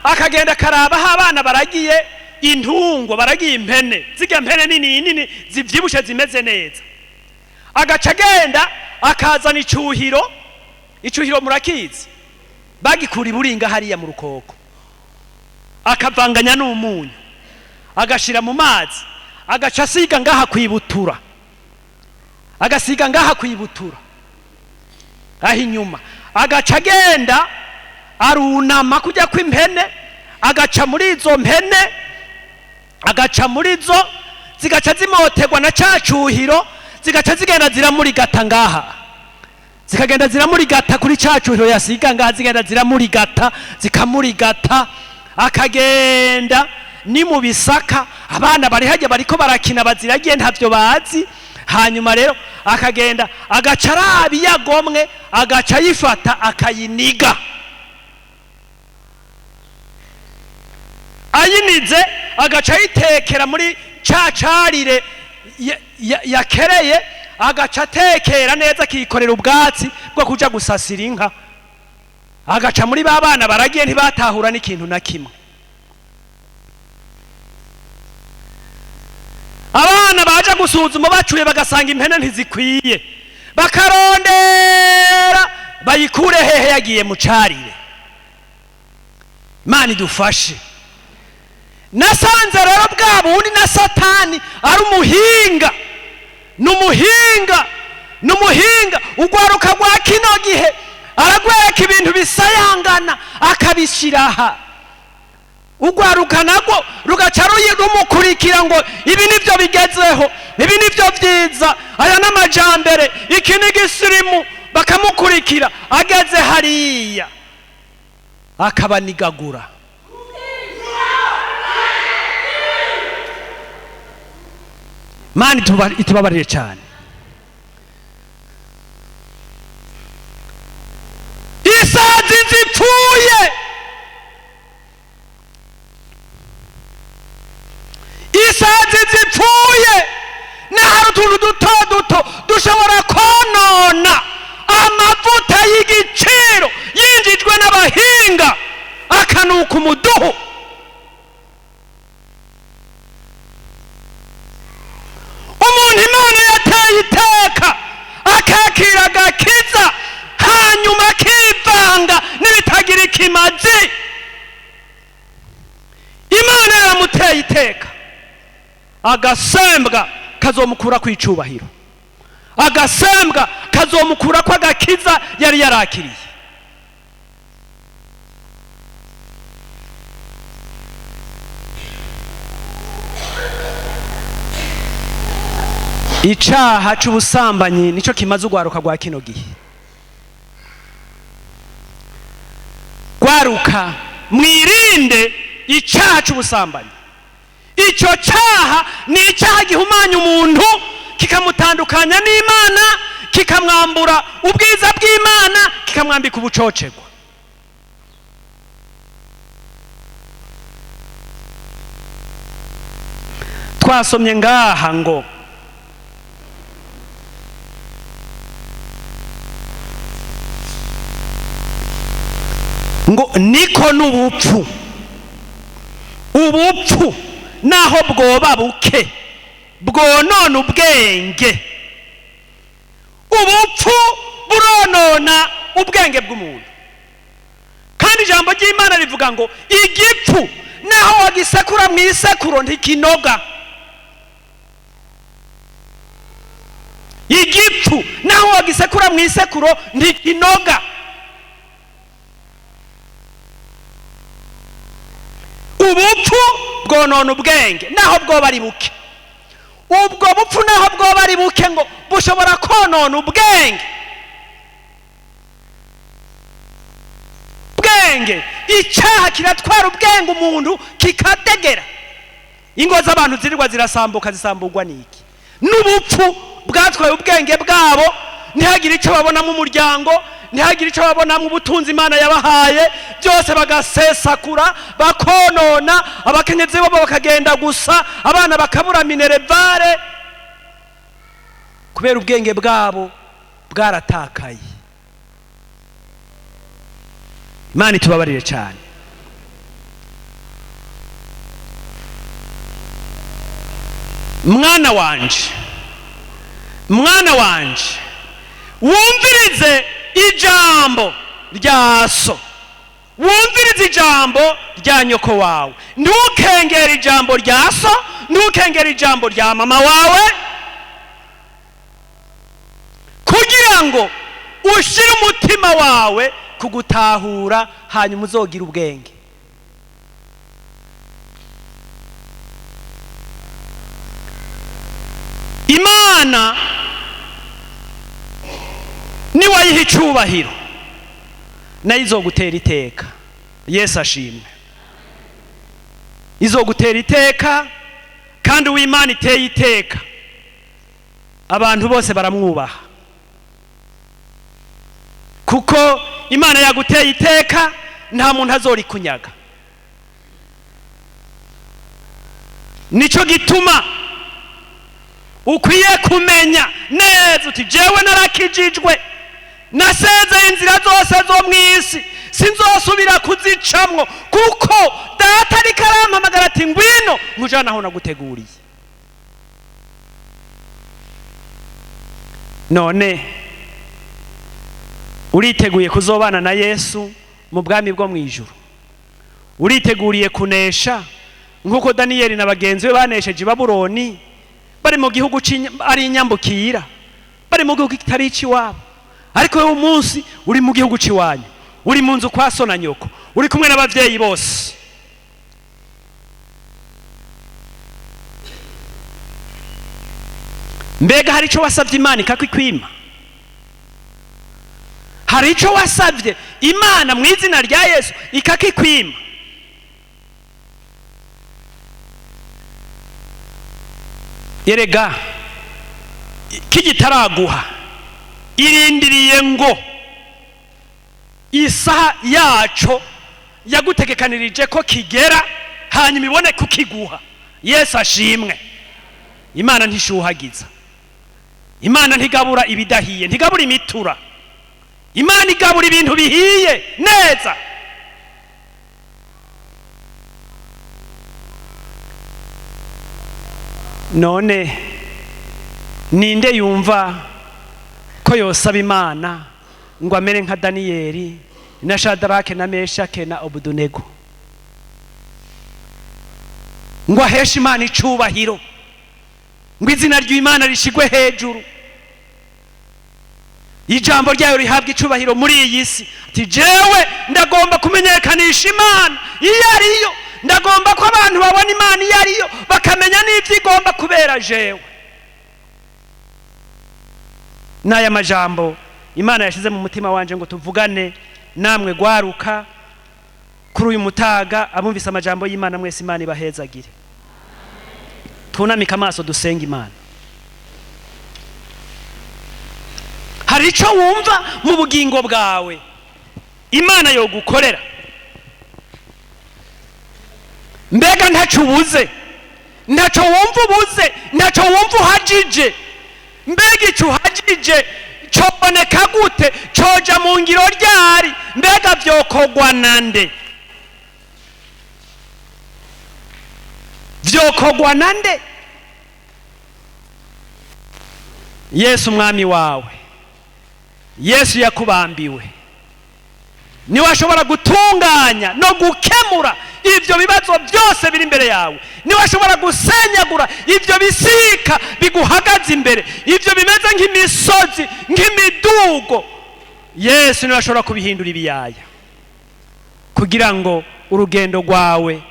akagenda karaba aho abana baragiye intungo, baragiye impene, zirya mpene nini nini zivyibushe zimeze neza. Agaca agenda akazana icuhiro. Icuhiro murakizi, bagikura iburinga hariya mu Rukoko, akavanganya n'umunyu, agashira mu mazi, agaca asiga ngaha kwibutura, agasiga ngaha kwibutura aho inyuma. Agaca agenda arunama kujya kw'impene, agaca muri izo mpene, agaca muri zo, zigaca zimotegwa na cacuhiro, zigaca zigenda ziramurigata ngaha, zikagenda ziramurigata kuri cacuhiro yasiga ngaha, zigenda ziramurigata, zikamurigata. Akagenda ni mu bisaka, abana bari hajya bariko barakina baziragiye ntavyo bazi. Hanyuma rero akagenda agaca arabi yagomwe, agaca yifata akayiniga. Ayinize agaca yitekera muri cacarire yakereye, agaca atekera neza, akikorera ubwatsi bwo kuja gusasira inka. Agaca muri ba bana baragiye ntibatahura n'ikintu na kimwe. Abana baje gusuzuma bacuye bagasanga impene ntizikwiye, bakarondera bayikure hehe, yagiye mu carire. Imana idufashe. Nasanze rero bwa bundi na Satani ari umuhinga, n'umuhinga ugwaruka rwa kino gihe, aragwereka ibintu bisayangana akabishiraha. Ugwaruka nagwo rugaca rumukurikira ngo ibi nivyo bigezweho, ibi nivyo vyiza, aya n'amajambere, iki ni gisirimu, bakamukurikira. Ageze hariya akabanigagura. Mani itubabarire cyane. Isazi zipfuye, isazi zipfuye, naho utuntu duto duto dushobora konona amavuta y'igiciro yinjijwe n'abahinga, akanuka umuduhu. Umuntu Imana yateye iteka akakira agakiza, hanyuma akivanga n'ibitagira ikimazi. Imana yaramuteye iteka, agasembwa kazomukura kw'icubahiro, agasembwa kazomukura kwa agakiza yari yarakiriye. icaha c'ubusambanyi nico kimaze ugwaruka rwa kino gihe. Gwaruka mwirinde icaha c'ubusambanyi. Ico caha ni icaha gihumanya umuntu kikamutandukanya n'Imana, kikamwambura ubwiza bw'Imana, kikamwambika ubucocegwa. Twasomye ngaha ngo niko n'ubupfu. Ubupfu naho bwoba buke bwonona ubwenge. Ubupfu buronona ubwenge bw'umuntu, kandi ijambo ry'Imana rivuga ngo igipfu naho wagisekura mu isekuro ntikinoga. Igipfu naho wagisekura mu isekuro ntikinoga. Ubupfu bwonona ubwenge naho bwoba ari buke. Ubwo bupfu naho bwoba ari buke ngo bushobora konona ubwenge. Ubwenge, icyaha kiratwara ubwenge umuntu kikadegera. Ingo z'abantu zirirwa zirasambuka, zisambugwa n'iki? N'ubupfu bwatwaye ubwenge bwabo. Ntihagire icyo babona mu muryango, ntihagire icyo babona mu butunzi Imana yabahaye, byose bagasesakura bakonona. Abakenyezi babo bakagenda gusa, abana bakabura minerevare kubera ubwenge bwabo bwaratakaye. Imana itubabarire cyane. Mwana wanje wumvirize ijambo rya so, wumvirize ijambo rya nyoko wawe. Ntukengere ijambo rya so, ntukengere ijambo rya mama wawe, kugira ngo ushire umutima wawe kugutahura, hanyuma uzogira ubwenge. Imana niwayiha icubahiro nayo izogutera iteka. Yesu ashimwe. Izogutera iteka, kandi uw'Imana iteye iteka abantu bose baramwubaha, kuko Imana yaguteye iteka nta muntu azorikunyaga. Nico gituma ukwiye kumenya neza uti jewe narakijijwe, nasezeye inzira zose zo mw'isi, sinzosubira kuzicamwo, kuko data ariko arampamagara ati ngwino nkujana aho naguteguriye. None uriteguye kuzobana na Yesu mu bwami bwo mwijuru? Uriteguriye kunesha nkuko Daniyeli na bagenzi be banesheje Babuloni, bari mu gihugu ari inyambukira, bari mu gihugu kitari ikiwabo? Ariko uyu munsi uri mu gihugu ciwanyu, uri mu nzu kwa so na nyoko, uri kumwe n'abavyeyi bose. Mbega hari ico wasavye Imana ikakikwima? Hari ico wasavye Imana mu izina rya Yesu ikakikwima? Yerega kigitaraguha irindiriye ngo isaha yaco yagutegekanirije ko kigera, hanyuma ibone kukiguha. Yesu ashimwe. Imana ntishuhagiza. Imana ntigabura ibidahiye, ntigabura imitura. Imana igabura ibintu bihiye neza. None ninde yumva ko yosaba Imana ngo amere nka Daniyeli na Shadarake na Meshake na Obudunego, ngo aheshe Imana icubahiro, ngo izina ry'Imana rishigwe hejuru, ijambo ryayo rihabwa icubahiro muri iyi si? Ati jewe ndagomba kumenyekanisha Imana iyo ariyo, ndagomba ko abantu babona Imana iyo ariyo, bakamenya n'ivyo igomba kubera jewe. n'aya majambo Imana yashize mu mutima wanje ngo tuvugane namwe gwaruka kuri uyu mutaga. Abumvise amajambo y'Imana mwese Imana ibahezagire. Tunamika amaso dusenga Imana. Hari ico wumva mu bugingo bwawe Imana yo gukorera? Mbega ntaco ubuze, ntaco wumva ubuze, ntaco wumva uhajije? Mbega ico uhajije coboneka gute? Coja mu ngiro ryari? Mbega vyokogwa nande? Vyokogwa nande? Yesu umwami wawe, Yesu yakubambiwe, niwe ashobora gutunganya no gukemura ivyo bibazo byose biri imbere yawe. Niwe ashobora gusenyagura ivyo bisika biguhagaze imbere, ivyo bimeze nk'imisozi, nk'imidugo. Yesu niwe ashobora kubihindura ibiyaya kugira ngo urugendo rwawe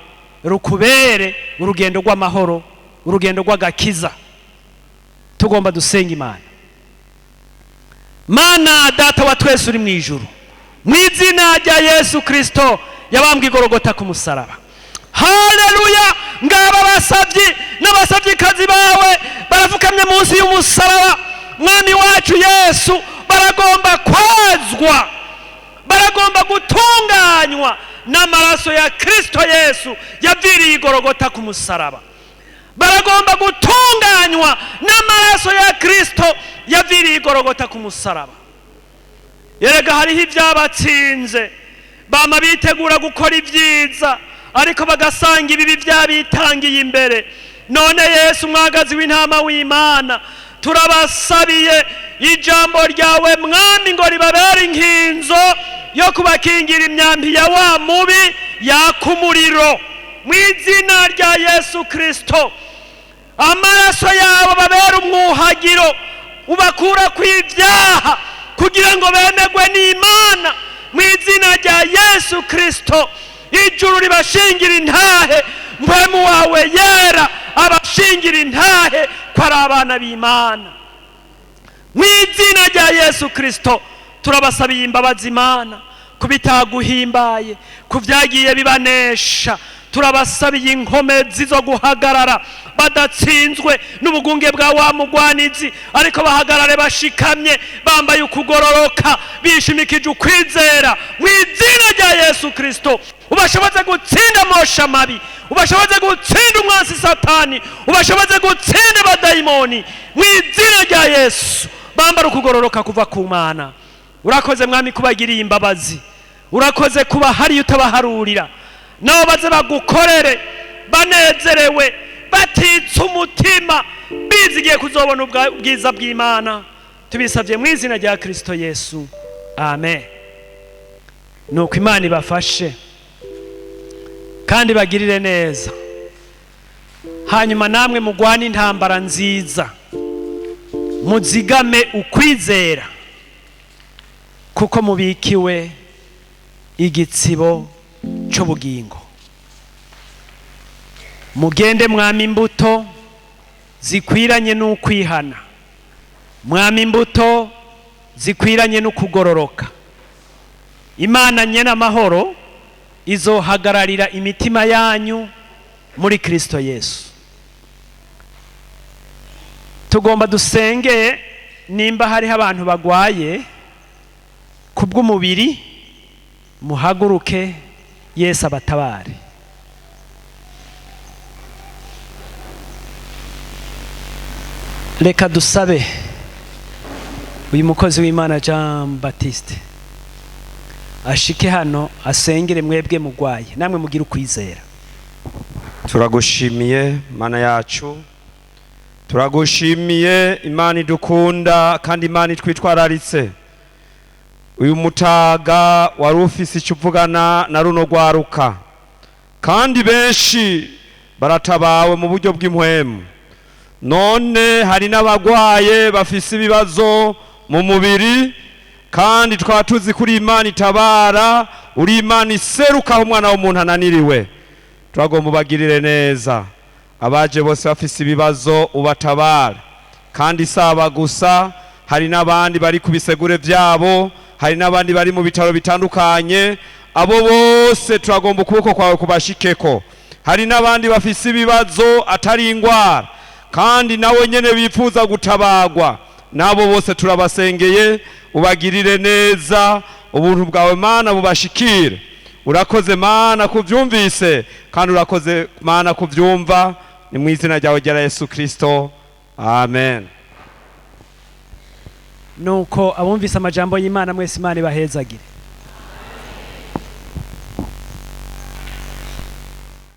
rukubere urugendo rw'amahoro, urugendo rw'agakiza. Tugomba dusenga Imana. Mana data wa twese uri mu ijuru, mu izina rya Yesu Kristo yabambwe igorogota ku musaraba. Haleluya! Ngaba basavyi n'abasavyikazi bawe barafukamye munsi y'umusaraba. Mwami wacu Yesu, baragomba kwazwa, baragomba gutunganywa n'amaraso ya Kristo Yesu yaviriye igorogota ku musaraba. Baragomba gutunganywa n'amaraso ya Kristo yaviriye igorogota ku musaraba. Yerega hariho ibyabatsinze, bama bitegura gukora ibyiza ariko bagasanga ibibi byabitangiye imbere. None Yesu mwagazi w'intama w'Imana, turabasabiye ijambo ryawe Mwami ngo ribabere inkinzo yo kubakingira imyambi ya wa mubi yakumuriro. Mu izina rya Yesu Kristo, amaraso yawe babere umwuhagiro ubakura kw'ivyaha kugira ngo bemegwe n'Imana. Mu izina rya Yesu Kristo, ijuru ribashingira intahe, mpwemu wawe yera abashingira intahe ko ari abana b'Imana. Mu izina rya Yesu Kristo turabasabiye imbabazi Imana kubitaguhimbaye, kuvyagiye bibanesha. Turabasabiye inkomezi zo guhagarara badatsinzwe n'ubugunge bwa wa mugwanizi, ariko bahagarare bashikamye bambaye ukugororoka, bishimikije ukwizera. Mu izina rya Yesu Kristo ubashoboze gutsinda amosha mabi, ubashoboze gutsinda umwansi Satani, ubashoboze gutsinda abadayimoni. Mu izina rya Yesu bambara ukugororoka kuva ku Mana. Urakoze Mwami kubagiriye imbabazi, urakoze kuba hari utabaharurira, nabo baze bagukorere banezerewe, batitse umutima, bizigiye kuzobona ubwiza bw'Imana. Tubisavye mu izina rya Kristo Yesu, amen. Nuko Imana ibafashe kandi bagirire neza, hanyuma namwe mugwane intambara nziza, muzigame ukwizera kuko mubikiwe igitsibo c'ubugingo. Mugende mwami imbuto zikwiranye n'ukwihana, mwami imbuto zikwiranye n'ukugororoka. Imana nyene amahoro izohagararira imitima yanyu muri Kristo Yesu. Tugomba dusenge nimba hariho abantu bagwaye kubw'umubiri, muhaguruke Yesu abatabare. Reka dusabe uyu mukozi w'Imana Jean Baptiste ashike hano asengere mwebwe mugwaye, namwe mugira ukwizera. Turagushimiye Mana yacu, turagushimiye Imana idukunda kandi Imana itwitwararitse. Uyu mutaga wari ufise icyo uvugana na runo rwaruka, kandi benshi baratabawe mu buryo bw'impwemu. None hari n'abagwaye bafise ibibazo mu mubiri, kandi twatuzi kuri Imana itabara, uri Imana iseruka aho umwana w'umuntu ananiriwe. Turagomba ubagirire neza, abaje bose bafise ibibazo ubatabara, kandi saba gusa hari n'abandi bari ku bisegure byabo, hari n'abandi bari mu bitaro bitandukanye. Abo bose turagomba ukuboko kwawe kubashikeko. Hari n'abandi bafise ibibazo atari ingwara kandi nawe nyene bifuza gutabagwa, nabo bose turabasengeye, ubagirire neza, ubuntu bwawe Mana bubashikire. Urakoze Mana kuvyumvise kandi urakoze Mana kuvyumva, ni mu izina ryawe rya Yesu Kristo, amen. Nuko abumvise amajambo y'Imana mwese Imana ibahezagire.